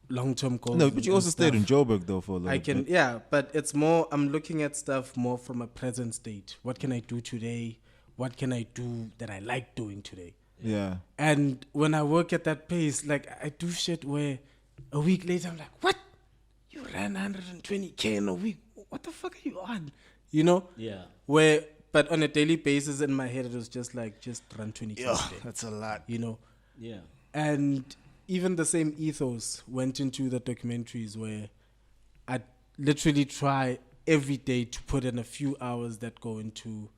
long-term goals. No, but you and also stayed stuff, in Joburg though for a little I can, bit. yeah, but it's more, I'm looking at stuff more from a present state. What can I do today? What can I do that I like doing today? Yeah. And when I work at that pace, like, I do shit where a week later I'm like, what? You ran 120K in a week. What the fuck are you on? Yeah. But on a daily basis in my head, it was just like, just run 20K Yeah, a day, that's a lot. Yeah. And even the same ethos went into the documentaries, where I literally try every day to put in a few hours that go into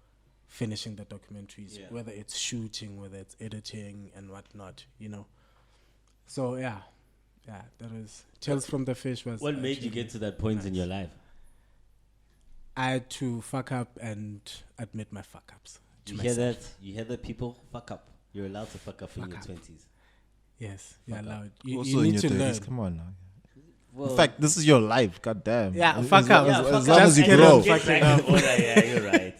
finishing the documentaries, whether it's shooting, whether it's editing and whatnot, So yeah, that was Tales from the Fish. Was What made you actually get to that point in nice. your life? I had to fuck up and admit my fuck ups. You hear that? You hear that, people? Fuck up. You're allowed to fuck up in your 20s. Yes, you're Fuck up. allowed. You Also in need your to 30s. learn. Come on now. Well, In fact, this is your life. God damn. Yeah, As- fuck as, up. As, Yeah, as fuck long up. as you Just grow. Get back in order. Yeah, you're right.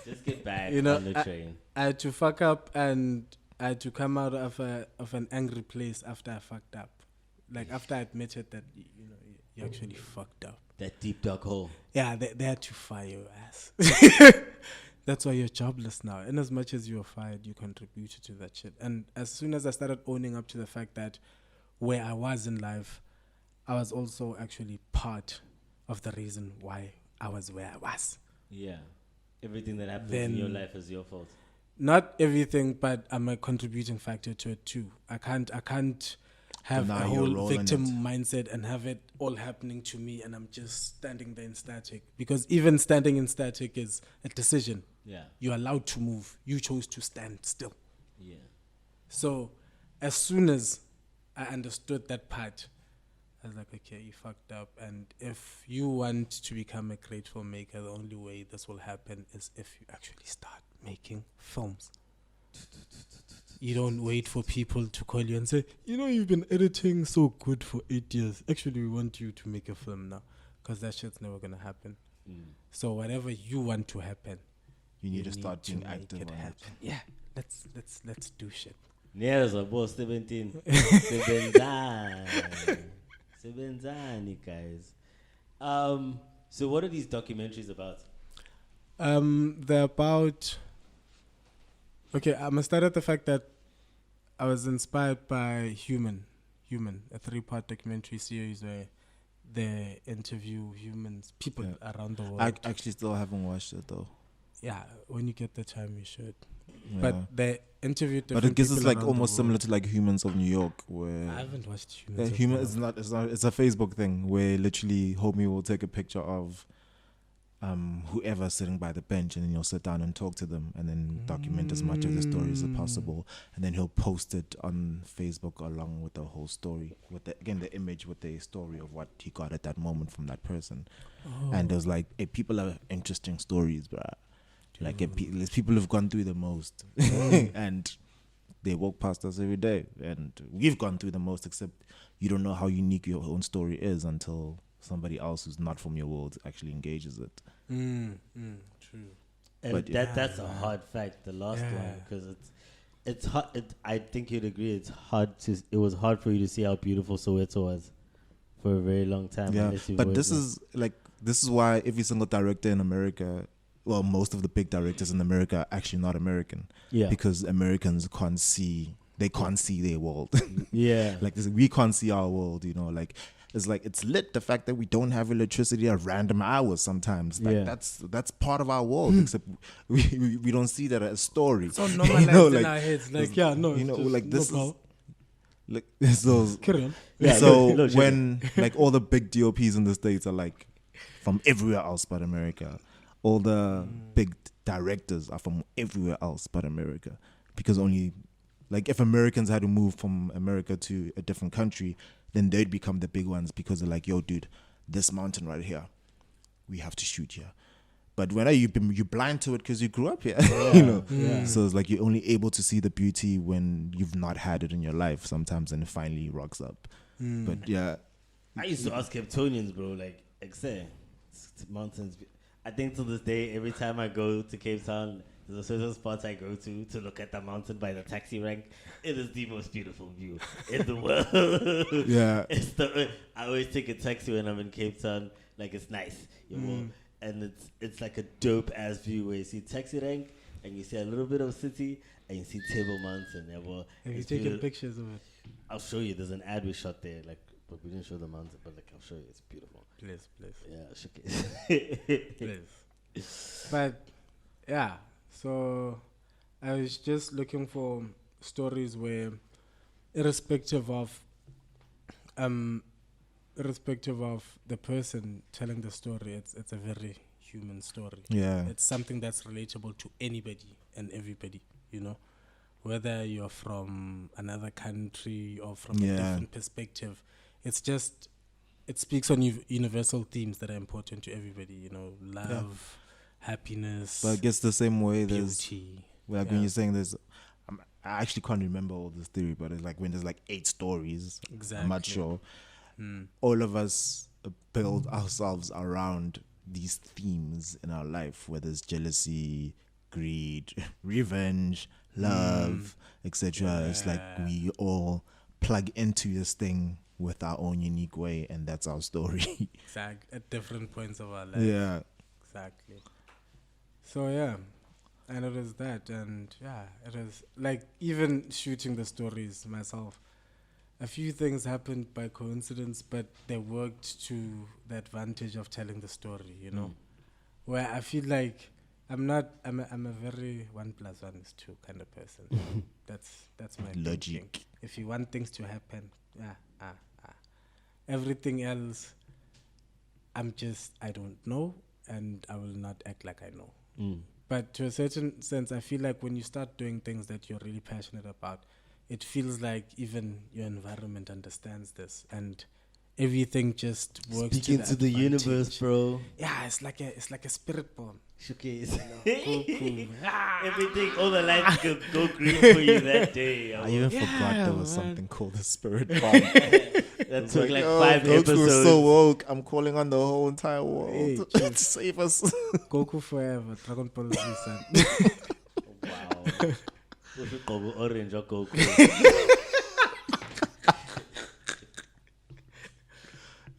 Just get back on the train. I had to fuck up, and I had to come out of an angry place after I fucked up. Like, after I admitted that you actually fucked up. That deep dark hole. Yeah, they had to fire your ass. That's why you're jobless now. And as much as you were fired, you contributed to that shit. And as soon as I started owning up to the fact that where I was in life, I was also actually part of the reason why I was where I was. Yeah. Everything that happens in your life is your fault. Not everything, but I'm a contributing factor to it too. I can't have Deny a your whole role in victim it. mindset and have it all happening to me, and I'm just standing there in static. Because even standing in static is a decision. Yeah. You're allowed to move. You chose to stand still. Yeah. So as soon as I understood that part, I was like, okay, you fucked up. And if you want to become a great filmmaker, the only way this will happen is if you actually start making films. You don't wait for people to call you and say, you've been editing so good for 8 years. Actually, we want you to make a film now. Because that shit's never going to happen. So whatever you want to happen, You need to start being make active it on happen. it. Yeah, let's do shit. There's a boss 17. Sebenzani, guys. So what are these documentaries about? They're about. Okay, I'm gonna start at the fact that I was inspired by Human, a 3-part documentary series where they interview people around the world. I actually still haven't watched it though. Yeah, when you get the time, you should. Yeah. But they interviewed different But it gives us people like around almost the similar world. to like Humans of New York, where I haven't watched Humans. of Human New is York. not. It's a Facebook thing where literally homie will take a picture of whoever's sitting by the bench, and then you'll sit down and talk to them, and then document as much of the story as possible, and then he'll post it on Facebook along with the whole story, with the image with the story of what he got at that moment from that person. And there's like, people have interesting stories, bruh. Like there's people who've gone through the most, and they walk past us every day, and we've gone through the most. Except you don't know how unique your own story is until somebody else who's not from your world actually engages it. True. And But that's a hard fact, the last one, because it's hard. I think you'd agree. It was hard for you to see how beautiful Soweto was for a very long time. Yeah, unless you've but always this is why every single director in America, well, most of the big directors in America are actually not American. Yeah. Because Americans can't see their world. Yeah. Like this, we can't see our world, like It's like it's lit. The fact that we don't have electricity at random hours sometimes, like Yeah. that's part of our world. Except we don't see that as a story. So normalized in our heads. Like, yeah, no, you know, it's just like this no is like it's those. Carry on. Yeah, So look, when like all the big DOPs in the States are like from everywhere else but America, all the big directors are from everywhere else but America, because only like if Americans had to move from America to a different country, then they'd become the big ones because they're like, yo, dude, this mountain right here, we have to shoot here. But when you're blind to it because you grew up here, you know. Yeah. So it's like you're only able to see the beauty when you've not had it in your life sometimes, and it finally rocks up. But yeah, I used to ask Cape Townians, bro, like say, mountains. I think to this day, every time I go to Cape Town, there's a certain spot I go to look at the mountain by the taxi rank. It is the most beautiful view in the world. Yeah. I always take a taxi when I'm in Cape Town. Like, it's nice, you know. And it's like a dope ass view where you see taxi rank and you see a little bit of city and you see Table Mountain. Yeah, well, Have you it's taken beautiful. pictures of it? I'll show you. There's an ad we shot there, like, but we didn't show the mountain. But like, I'll show you. It's beautiful. Please. Yeah, Please. But yeah, so I was just looking for stories where, irrespective of the person telling the story, it's a very human story. yeah, It's something that's relatable to anybody and everybody, you know, whether you're from another country or from a Yeah. different perspective. It's just, it speaks on universal themes that are important to everybody, you know, love, happiness, but I guess the same way there's beauty. like Yeah. when you're saying there's, I actually can't remember all this theory, but it's like when there's like 8 stories, I'm not Exactly. sure. All of us build ourselves around these themes in our life, whether it's jealousy, greed, revenge, love, etc. It's like we all plug into this thing with our own unique way, and that's our story. At different points of our life. Yeah. Exactly. So yeah, and it is that, and yeah, it is like even shooting the stories myself. A few things happened by coincidence, but they worked to the advantage of telling the story. You know, where I feel like I'm a very 1 + 1 is 2 kind of person. That's my Logic. thinking. If you want things to happen, everything else, I don't know, and I will not act like I know. But to a certain sense, I feel like when you start doing things that you're really passionate about, it feels like even your environment understands this, and everything just works. Speaking to the universe, bro. Yeah, it's like a spirit bomb. Showcase. Cool. Everything, all the lights go green for you that day. I even forgot there was something called the spirit bomb. That took like Yo, 5 Goku episodes. was so woke. I'm calling on the whole entire world Hey, to save us. Goku forever, Dragon Ball Z, son. Wow. Goku orange or Goku.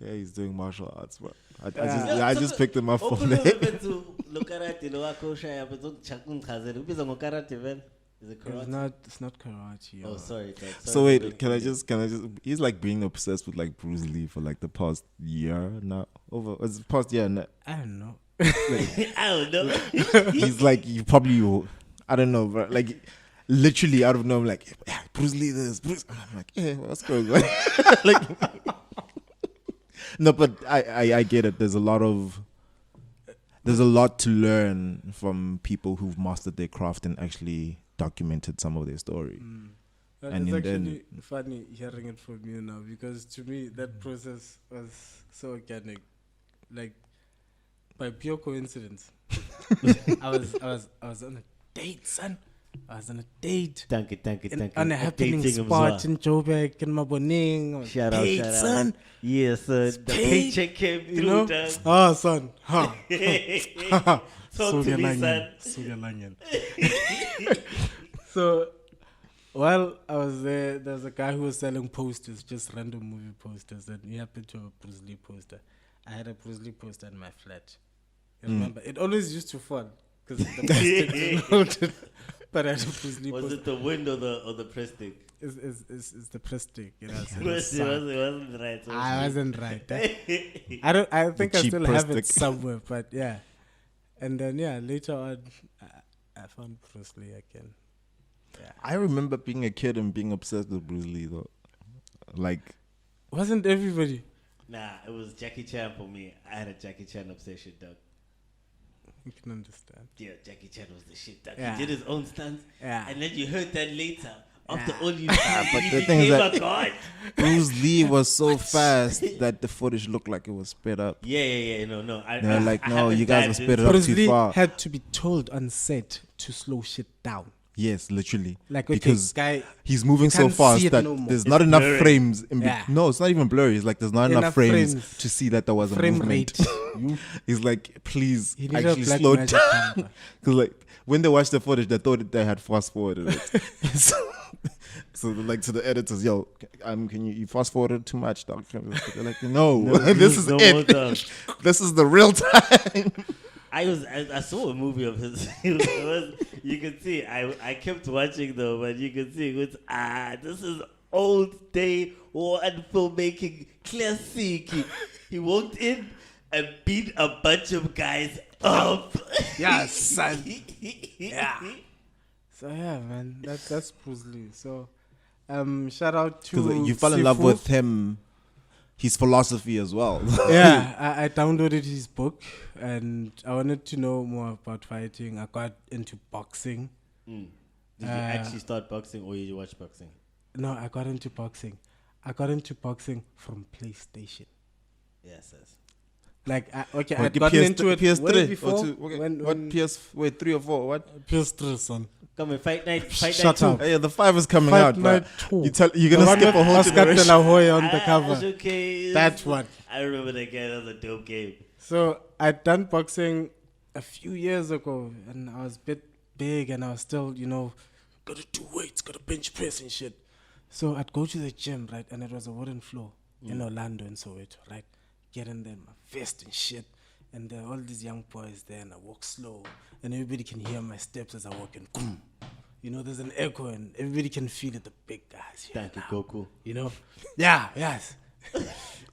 Yeah, he's doing martial arts, bro. I just picked him up from Open there. to look at it, but don't check on Kazan. Is it karate? Is it karate? It's not karate. Oh, sorry. Dad. So Sorry. wait, can I just? He's like being obsessed with like Bruce Lee for like the past year now. It's the past year. Now. I don't know. I don't know. He's like I don't know, bro. Like literally out of nowhere, like yeah, Bruce Lee this, Bruce. I'm like, yeah, what's going on? Like, no, but I get it. There's a lot to learn from people who've mastered their craft and actually documented some of their story. But And it's in then- actually funny hearing it from you now, because to me that process was so organic, like by pure coincidence. I was on a date, son. I was on a date. Thank you. On a happening Updating spot Mzwakhe. in Joburg in Maboning. I was Shout out, paid, shout out. son. Yes, sir. The paid, paycheck came You through, know? dog. Ah, son. Ha. Talk to me, son. Sugalangan. So, while I was there was a guy who was selling posters, just random movie posters, and he happened to have a Bruce Lee poster. I had a Bruce Lee poster in my flat. You remember? It always used to fall because the plastic didn't hold it. But I had a Bruce Lee Was poster. it the wind or the press stick? is the prestige. You know, so It the song. wasn't right. So I wasn't right. I think I cheap still have it plastic. somewhere, but yeah. And then later on, I found Bruce Lee again. I remember being a kid and being obsessed with Bruce Lee though. Like, Wasn't everybody? Nah, it was Jackie Chan for me. I had a Jackie Chan obsession, dog. You can understand. Yeah, Jackie Chan was the shit, dog. Yeah. He did his own stunts. Yeah. And then you heard that later. After all you but he the thing is became that- a god. Bruce Lee was so fast that the footage looked like it was sped up. Yeah. No. They're like, I no, haven't you guys dived are sped into- up Bruce too Lee far. had to be told on set to slow shit down. Yes, literally. Like, okay, because guy, he's moving so can't see fast it that no more. there's not enough blurry. frames. Yeah. No, it's not even blurry. It's like there's not enough Enough frames, frames. to see that there was a Frame movement. rate. He's like, please, He needed a actually black slow magic down. camera. Because like when they watched the footage, they thought that they had fast forwarded it. so like to the editors, yo, can you fast forwarded too much, dog? They're like, no, this is no more, it. dog. This is the real time. I saw a movie of his. You can see. I kept watching though, but you can see it was this is old day one filmmaking classic. He walked in and beat a bunch of guys up. Yeah, son. Yeah. So yeah, man, that's Bruce Lee. So, shout out to Because you fell in love Sifu. with him, his philosophy as well. Yeah, I downloaded his book and I wanted to know more about fighting. I got into boxing. Did you actually start boxing or you watch boxing? No, I got into boxing. I got into boxing from PlayStation. Yes. Like, I'd What, gotten into it PS3 way or before. two? Okay. When What PS? Wait, 3 or 4? What? PS3, son. Come on, fight night. Fight Shut night two. up. Hey, the 5 is coming Fight out. Night But 2. you're The gonna one skip with a whole Oscar De generation. La Hoya on the It's cover. okay. That one. I remember that game. That was a dope game. So I'd done boxing a few years ago, and I was a bit big, and I was still, gotta do weights, gotta bench press and shit. So I'd go to the gym, right, and it was a wooden floor in Orlando and Soweto, right? Get in there, my vest and shit, and there are all these young boys there, and I walk slow, and everybody can hear my steps as I walk in. Boom. There's an echo, and everybody can feel it. The big guys here Thank you, now. Goku. Yeah, yes.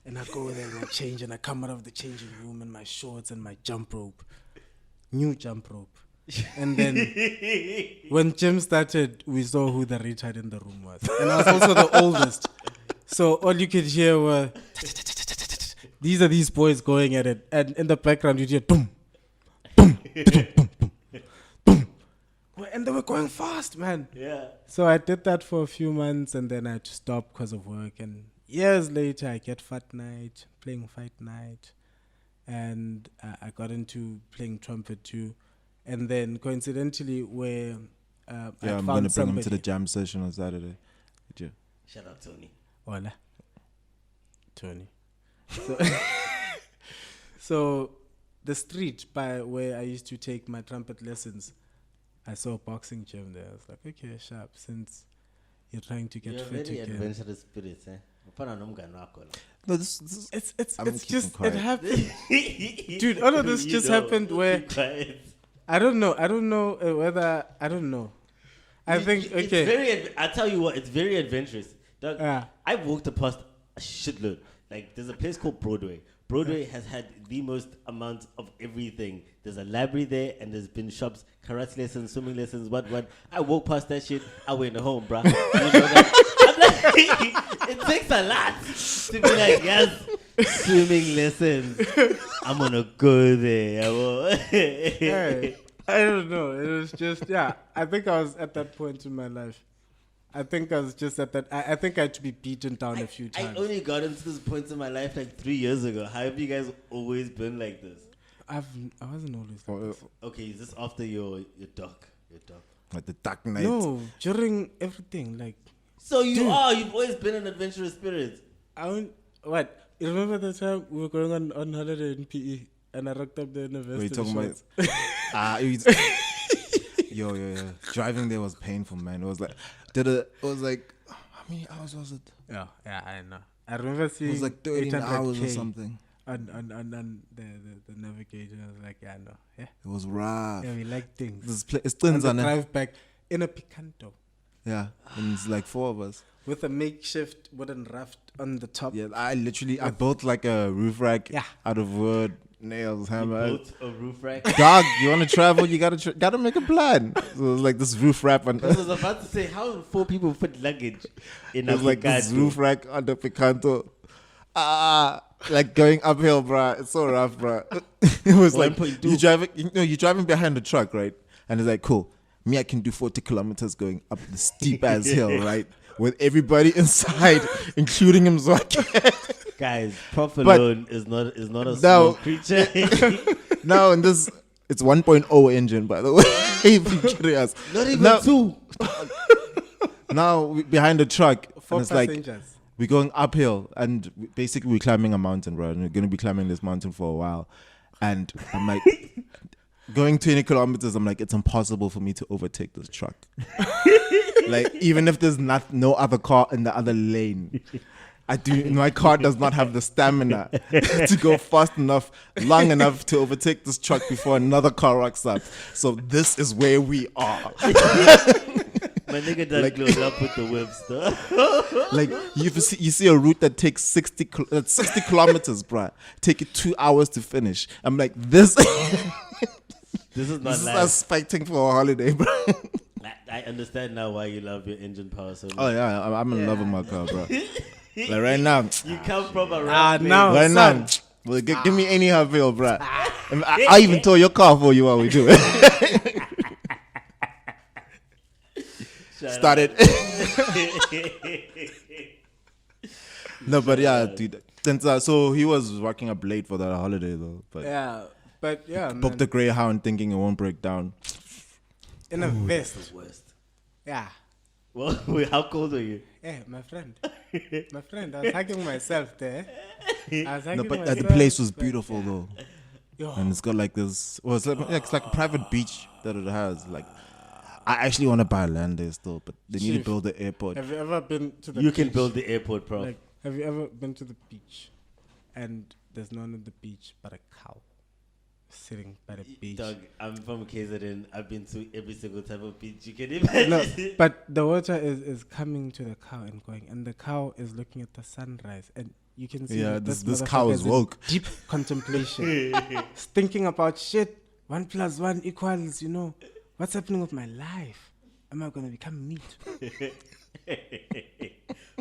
And I go there and I change and I come out of the changing room in my shorts and my jump rope. New jump rope. And then when gym started, we saw who the retard in the room was. And I was also the oldest. So all you could hear were, these are these boys going at it. And in the background, you'd hear, boom, boom, boom, boom, boom, boom. And they were going fast, man. Yeah. So I did that for a few months and then I had to stop because of work. And years later, I get Fight Night, playing Fight Night. And I got into playing trumpet too. And then coincidentally, where I Yeah, I'm found gonna bring him somebody. to the jam session on Saturday. Yeah. Shout out, Tony. Hola. Tony. So, so the street by where I used to take my trumpet lessons, I saw a boxing gym there. I was like, okay, sharp, since you're trying to get You're fit very again. adventurous spirits, eh? Ufana nomngani wakho la. No, this It's I'm keeping just quiet. it happened. Dude, all of this You just know. happened where Keep quiet. I don't know whether I don't know. I think It's okay. very. I tell you what, it's very adventurous. Dog, Yeah. I've walked past a shitload. Like there's a place called Broadway. Broadway has had the most amount of everything. There's a library there, and there's been shops, karate lessons, swimming lessons, what. I walked past that shit. I went home, bruh. You know that? I'm like, it takes a lot to be like, yes, swimming lessons. I'm gonna go there. Hey, I don't know. It was just I think I was at that point in my life. I think I was just at that. I think I had to be beaten down a few I times. only got into this point in my life like 3 years ago. How have you guys always been like this? I wasn't always like this. Okay, is this after your doc? Your doc. like the Dark Knight. No, during everything. Like So you've always been an adventurous spirit. what? You remember the time we were going on holiday in PE and I rocked up there in a vest What are you and talking about? shorts? Yo. Driving there was painful, man. It was like, how many hours was it? Yeah, I know. I remember seeing It was like 13 hours or 800K something. on the navigator. I was like, yeah, no, yeah, It was rough. we like things. It's And things the on it. drive back in a Picanto. Yeah, and it's like 4 of us. with a makeshift wooden raft on the top. Yeah, I built like a roof rack Yeah. out of wood, nails, hammer. Built a roof rack. Dog, you want to travel? You gotta make a plan. So it was like this roof rack on. I was about to say, how 4 people put luggage in It was like this roof rack on the Picanto. Like going uphill, bruh. It's so rough, bruh. It was like 1.2. you're driving behind the truck, right? And it's like, cool. Me, I can do 40 kilometers going up the steep ass hill, right? With everybody inside, including Mzwakhe. Guys, Prof But- alone is not a No. small creature. Now, and this, it's 1.0 engine, by the way. If you're curious. Not even Now- 2. Now, behind the truck, 4 and it's like, passengers. we're going uphill, and basically we're climbing a mountain, bro. And we're gonna be climbing this mountain for a while. And I'm like, going 20 kilometers, I'm like, it's impossible for me to overtake this truck. Like, even if there's no other car in the other lane, my car does not have the stamina to go fast enough, long enough to overtake this truck before another car rocks up. So this is where we are. My nigga done glowed up with the whips, though. Like you see a route that takes 60 kilometers, bruh. Take it 2 hours to finish. I'm like, this This is not this is life. us fighting for a holiday, bro. I understand now why you love your engine power so much. Oh yeah, I'm in love with my car, bro. Like right now, You come from a Ah, rap now, right son. now, well, give me any Havel, bro. I even tore your car for you while we do it. Started. No, but yeah, dude. Since, so he was working up late for that holiday though. But Yeah, but yeah, man. booked the Greyhound thinking it won't break down. In a vest. Worst. Yeah. Well, wait, how cold are you? Yeah, my friend. My friend, I was hugging myself there. I was No, hugging but myself. the place was beautiful though. Yo, And it's got like this. Well, it's like a private beach that it has. Like, I actually want to buy land there still, but they need to Chief, build the airport. have you ever been to the You beach? can build the airport, bro. Like, have you ever been to the beach and there's none at the beach but a cow sitting by the beach? Doug, I'm from KZN. I've been to every single type of beach you can imagine. No, but the water is coming to the cow and going, and the cow is looking at the sunrise, and you can see Yeah, that this cow motherfucker is in woke. deep contemplation. It's thinking about shit. 1 + 1 equals, what's happening with my life? Am I gonna become meat?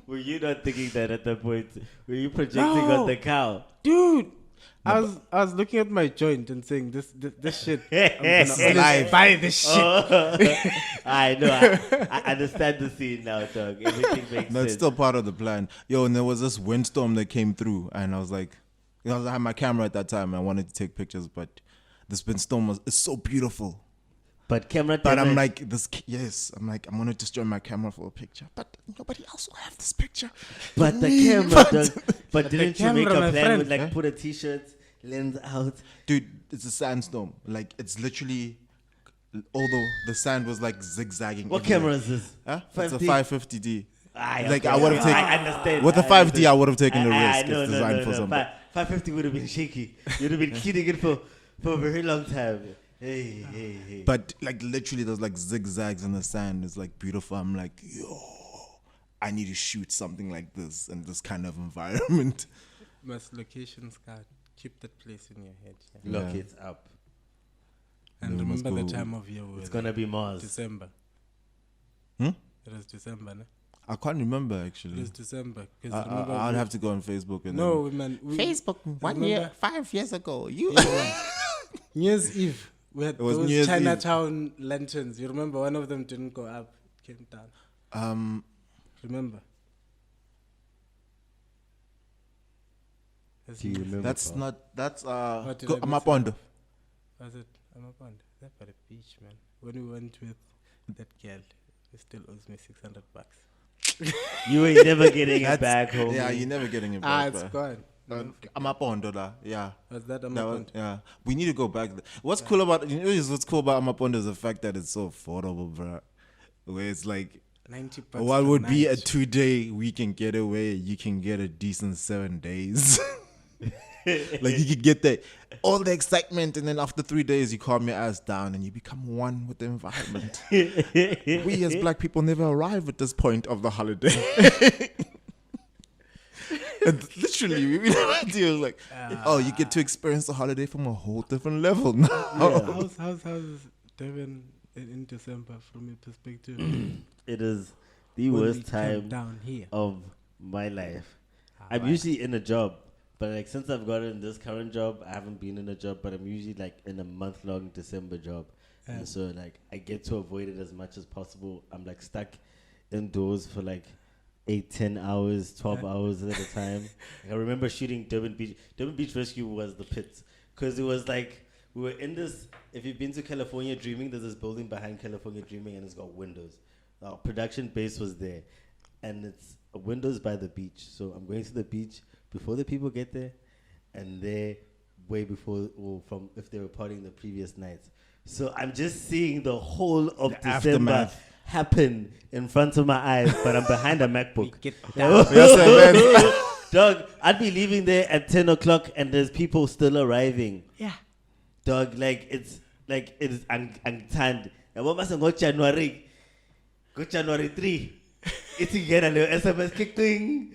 Were you not thinking that at that point? Were you projecting on No. the cow? Dude, I was looking at my joint and saying this shit. I'm gonna always life. buy this shit. I know. I understand the scene now, Doug. Everything makes No, sense. it's still part of the plan. Yo, and there was this windstorm that came through, and I was like, I had my camera at that time, and I wanted to take pictures, but this windstorm it's so beautiful. But camera. But I'm like, I'm like, I'm gonna destroy my camera for a picture, but nobody else will have this picture. But the camera, Doug. But didn't you make camera, a my plan friend. with like put a t-shirt, lens out? Dude, it's a sandstorm. Like, it's literally, although the sand was like zigzagging. What everywhere. camera is this? Huh? It's a 5D? 550D. Like Like, I would've taken- I understand. With the I 5D, understand. I would have taken the risk. No, It's no, designed no, for no. somebody. 550 would have been shaky. You'd have been kidding it for a very long time. Hey. But like literally, there's like zigzags in the sand. It's like beautiful. I'm like, yo, I need to shoot something like this in this kind of environment. Must locations card. Keep that place in your head. Yeah. Lock Yeah. it up. And We must remember the go- time of year. It's gonna be Mars. December. Hmm? It was December, no? I can't remember It actually. was December. 'Cause remember I'd we- have to go on Facebook and No, man. Facebook 5 years ago. You New Year's Eve. We had It was those New Year's Eve. Chinatown lanterns. You remember one of them didn't go up, came down. Remember? Do you remember? that's What did I mix Amapondo. it up? Was it Amapond? That by the beach, man. When we went with that girl, he still owes me $600. You ain't never getting it back, homie. Yeah, you're never getting it Ah, back. it's bro. gone. Amapondo, da. Yeah. Was that That was- Amapond? yeah, we need to go back. What's cool about what's cool about Amapondo is the fact that it's so affordable, bro. Where it's like, $90. what per would be a night. 2-day weekend getaway, you can get a decent 7 days. Like you could get that all the excitement, and then after 3 days you calm your ass down and you become one with the environment. We as black people never arrive at this point of the holiday. And literally, we had no idea. Like, oh, you get to experience the holiday from a whole different level now. How's Devin in December from your perspective? It is the When worst we come time down here. of my life. I'm Alright. usually in a job, but like since I've gotten this current job, I haven't been in a job, but I'm usually like in a month-long December job. And so like I get to avoid it as much as possible. I'm like stuck indoors for like 8-10 hours, 12 hours at a time. I remember shooting Durban Beach. Durban Beach Rescue was the pits, because it was like we were in this. If you've been to California Dreaming, there's this building behind California Dreaming, and it's got windows. Our production base was there, and it's windows by the beach. So I'm going to the beach before the people get there, and they're way before or from if they were partying the previous nights. So I'm just seeing the whole of The December aftermath. happen in front of my eyes, but I'm behind a MacBook. Dog, I'd be leaving there at 10 o'clock and there's people still arriving. Yeah. Dog, like it's untanned. And what must I go January? Go January 3. It's again a little SMS kicking.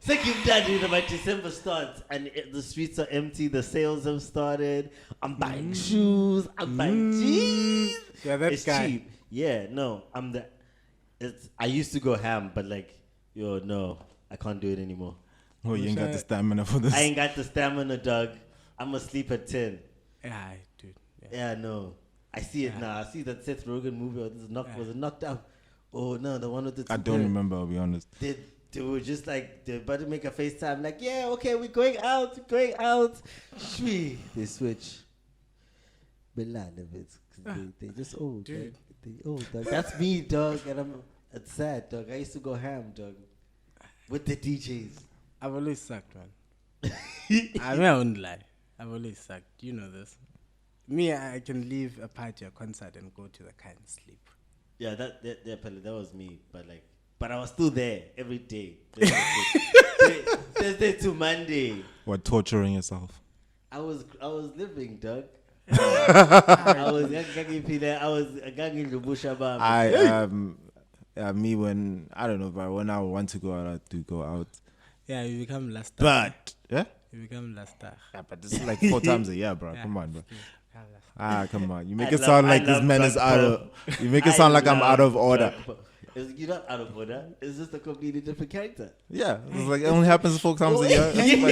Second done, my December starts and the streets are empty. The sales have started. I'm buying shoes. I'm buying jeans. Yeah, that It's guy. cheap. Yeah, no, I'm the. I used to go ham, but like, no, I can't do it anymore. Oh, you ain't got the stamina for this. I ain't got the stamina, dog. I'm asleep at 10. Yeah, dude. Yeah, no. I see it now. I see that Seth Rogen movie. Was it Knocked Out? Oh, no, the one with the... I don't remember, I'll be honest. They were just like, they're about to make a FaceTime. Like, yeah, okay, we're going out. Shwee. They switch. But a lot of it. They just old, dude. dog. They old, dog. That's me, dog. And it's sad, dog. I used to go ham, dog. With the DJs. I've always sucked, man. I mean, I won't lie. I've always sucked. You know this. Me, I can leave a party or concert and go to the car and sleep. Yeah, that was me. But I was still there every day. Thursday to Monday. What, torturing yourself? I was living, dog. I was ganging the bush about. Me when I don't know, but when I want to go out, I do go out. Yeah, you become last. But yeah, You become last. yeah, but this is like 4 times a year, bro. Yeah. Come on, bro. Yeah. Come on. You make I it love- sound I like this love man is drunk out Paul. of. You make it sound like I'm out of order. You're not out of order. It's just a completely different character. Yeah, it's like it only happens 4 times a year. It's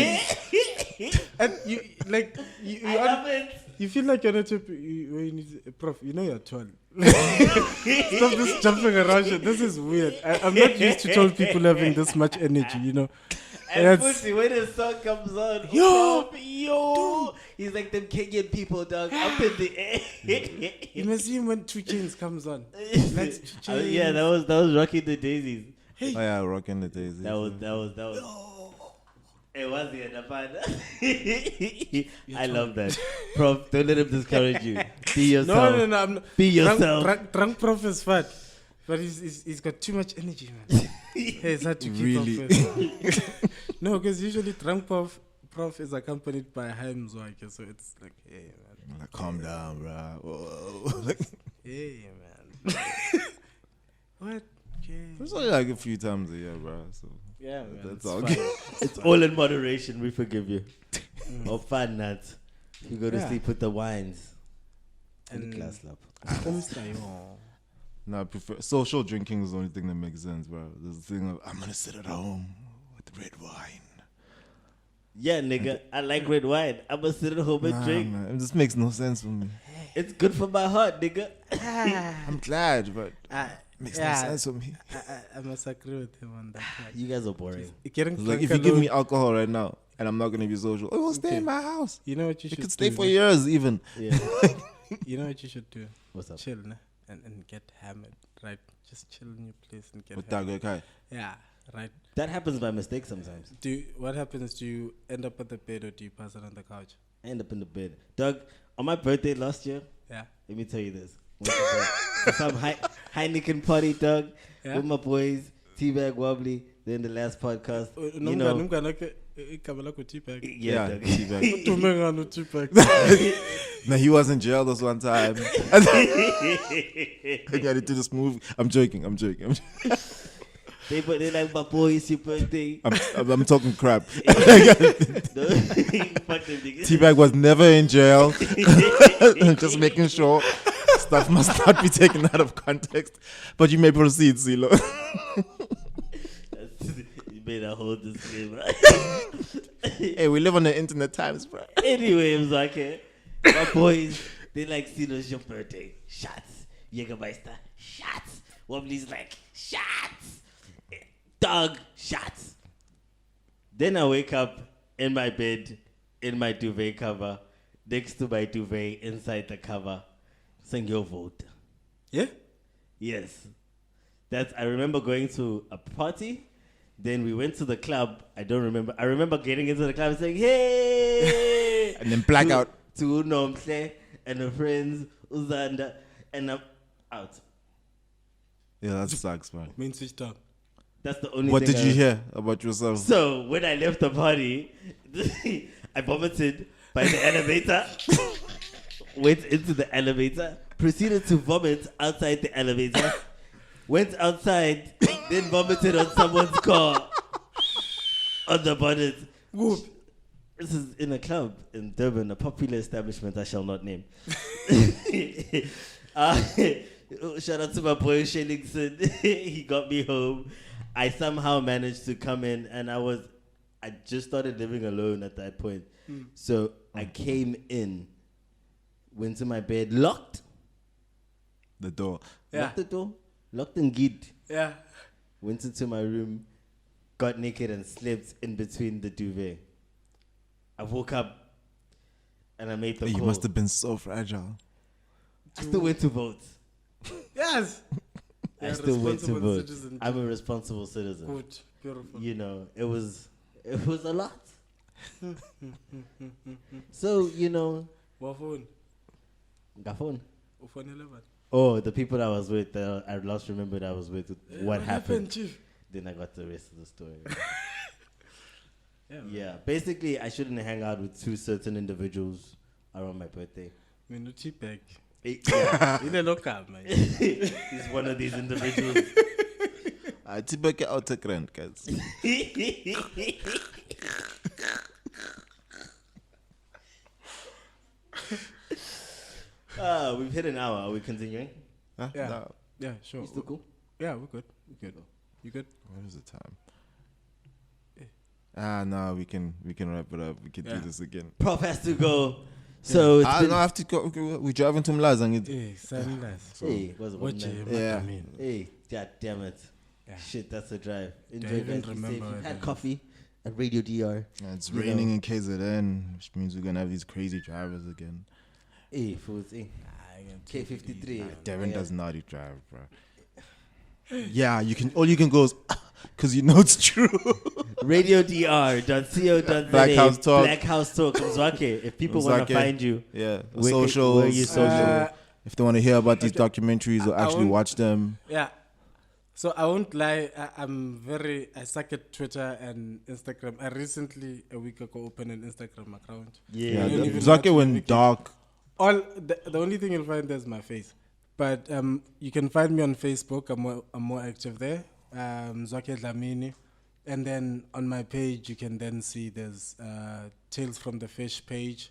like, And you like I love it. you feel like you're not you need prof. You know you're tall. Stop this jumping around shit. This is weird. I'm not used to tall people having this much energy. You know. And That's- Pussy, when the song comes on, Yo, he's like them Kenyan people, dog, up in the air. You must see him when 2 Chainz comes on. Let's 2 Chainz. Yeah, that was rocking the daisies. oh yeah, rocking the daisies. That was. It was the other I love that. Prof, don't let him discourage you. Be yourself. No. I'm not. Be yourself. Drunk prof is fat, but he's got too much energy, man. Hey, it's hard to keep Really? up with. No, because usually drunk prof is accompanied by high Mzwakhe, so it's like, hey, man. Like, calm down, bro. Whoa. Like, Hey, man. What? Okay. it's only like a few times a year, bro. So Yeah, man. that's it's all fine. good. It's all in moderation. We forgive you. Or fun nuts. You go to Yeah. sleep with the wines. And And- the glass lap. No, I prefer social drinking is the only thing that makes sense, bro. There's the thing of I'm gonna sit at home with red wine. Yeah, nigga. I like red wine. I'm gonna sit at home and Nah, drink. man, it just makes no sense for me. It's good for my heart, nigga. I'm glad, but it makes no sense for me. I must agree with him on that. Like, You guys are boring. getting It's like drunk if you give alone- me alcohol right now and I'm not gonna be social, it will stay Okay. in my house. you know what you It should could stay do, for ne? years even. Yeah. You know what you should do? What's up? Chill, ne? And get hammered, right? Just chill in your place and get With hammered. that guy. Yeah, right. That happens by mistake sometimes. What happens? Do you end up at the bed or do you pass it on the couch? I end up in the bed. Doug, on my birthday last year, Yeah. let me tell you this. Went to some Heineken party, Doug, Yeah. with my boys, Teabag Wobbly. Then the last podcast, you know, Kabala ko T-Pack. Yeah, dog. T-Bag. Tumengano T-Pack. No, he was in jail this one time. I got into this movie. I'm joking. They like, my boy, it's your birthday. I'm talking crap. Fuck them niggas. T-Bag was never in jail. Just making sure stuff must not be taken out of context. But you may proceed, CeeLo. You made a whole disclaimer. Hey, we live on the internet times, bro. Anyway, Mzwakhe, my boys, they like, it's your birthday. Shots. Jägermeister. Shots. Wobbly's like, shots. Dog. Shots. Then I wake up in my bed, in my duvet cover, next to my duvet, inside the cover, saying your vote. Yeah? Yes. I remember going to a party. Then we went to the club. I don't remember. I remember getting into the club and saying, hey! And then blackout. To Nomhle and the friends, Uzanda, and I'm out. Yeah, that sucks, man. Main switched up. That's the only What thing did you hear about yourself? So, when I left the party, I vomited by the elevator, went into the elevator, proceeded to vomit outside the elevator, went outside, then vomited on someone's car on the bonnet. Whoop. This is in a club in Durban, a popular establishment I shall not name. Shout out to my boy Shellingson. He got me home. I somehow managed to come in, and I just started living alone at that point. So I came in, went to my bed, locked The door. Yeah. locked the door, locked and gid. Yeah. Went into my room, got naked and slept in between the duvet. I woke up and I made the You call. must have been so fragile. I still went to vote. Yes. I You're a still went to responsible vote. citizen. I'm a responsible citizen. Good. Beautiful. You know, it was a lot. So, you know, What phone? Gafon. Phone 11. Oh, the people I was with, I last remembered I was with. What happened? Chief? Then I got the rest of the story. Yeah. Yeah, basically, I shouldn't hang out with two certain individuals around my birthday. I mean, no T-Pack. Yeah, In a local, man. he's one of these individuals. T-Bag out to grand, guys. We've hit an hour. Are we continuing? Huh? Yeah. No. Yeah, sure. You still cool? Yeah, we're good. We're good. You good? What is the time? No, we can wrap it up. We can do this again. Prof has to go. So it's I been, have to go. We're driving to Mlaza. Hey, sunlight. hey, what's up, Watch man? it, Yeah. Hey, god damn it. Yeah. Shit, that's a drive. Enjoy, Don't even guys. Be safe. remember You've it, had man. coffee at RadioDR. It's You raining know. in KZN, which means we're gonna have these crazy drivers again. Hey, fools. Hey. K53. Devin Yeah. does not drive, bro. Yeah, you can. All you can go is because you know it's true. RadioDR.co.za. Black House Talk. Black House Talk. Mzwakhe. If people want to Mzwakhe. find you, Yeah, where socials. where are you social? If they want to hear about these documentaries or I actually won't- watch them, Yeah. So I won't lie. I suck at Twitter and Instagram. I recently, a week ago, opened an Instagram account. yeah, I don't even Mzwakhe watch went the dark. The only thing you'll find there is my face. But you can find me on Facebook. I'm more active there. Mzwakhe Dhlamini. And then on my page, you can then see there's Tales from the Fish page.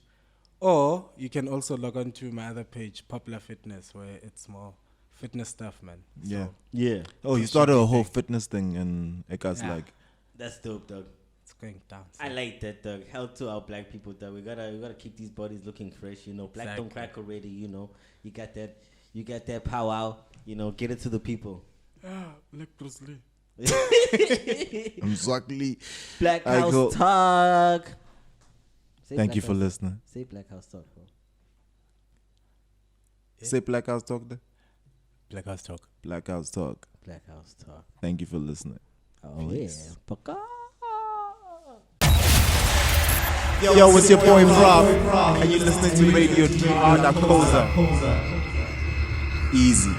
Or you can also log on to my other page, Popular Fitness, where it's more fitness stuff, man. Yeah. So Yeah. Oh, you started a whole fitness thing, and it got Yeah. like, That's dope, dog. it's going down. So. I like that, dog. Help to our black people, dog. We gotta keep these bodies looking fresh, you know. Black don't Exactly. crack already, you know. You got that powwow, you know. Get it to the people. Like Bruce Lee. Mzwakhe. Black I House go- Talk. Say Thank Black you for House- listening. Say Black House Talk, bro. Say Black House Talk there. Black House Talk. Black House Talk. Black House Talk. Thank you for listening. Oh Peace. yeah. Paka. Yo, it's your boy Rob, and you're listening to Radio DR. Easy.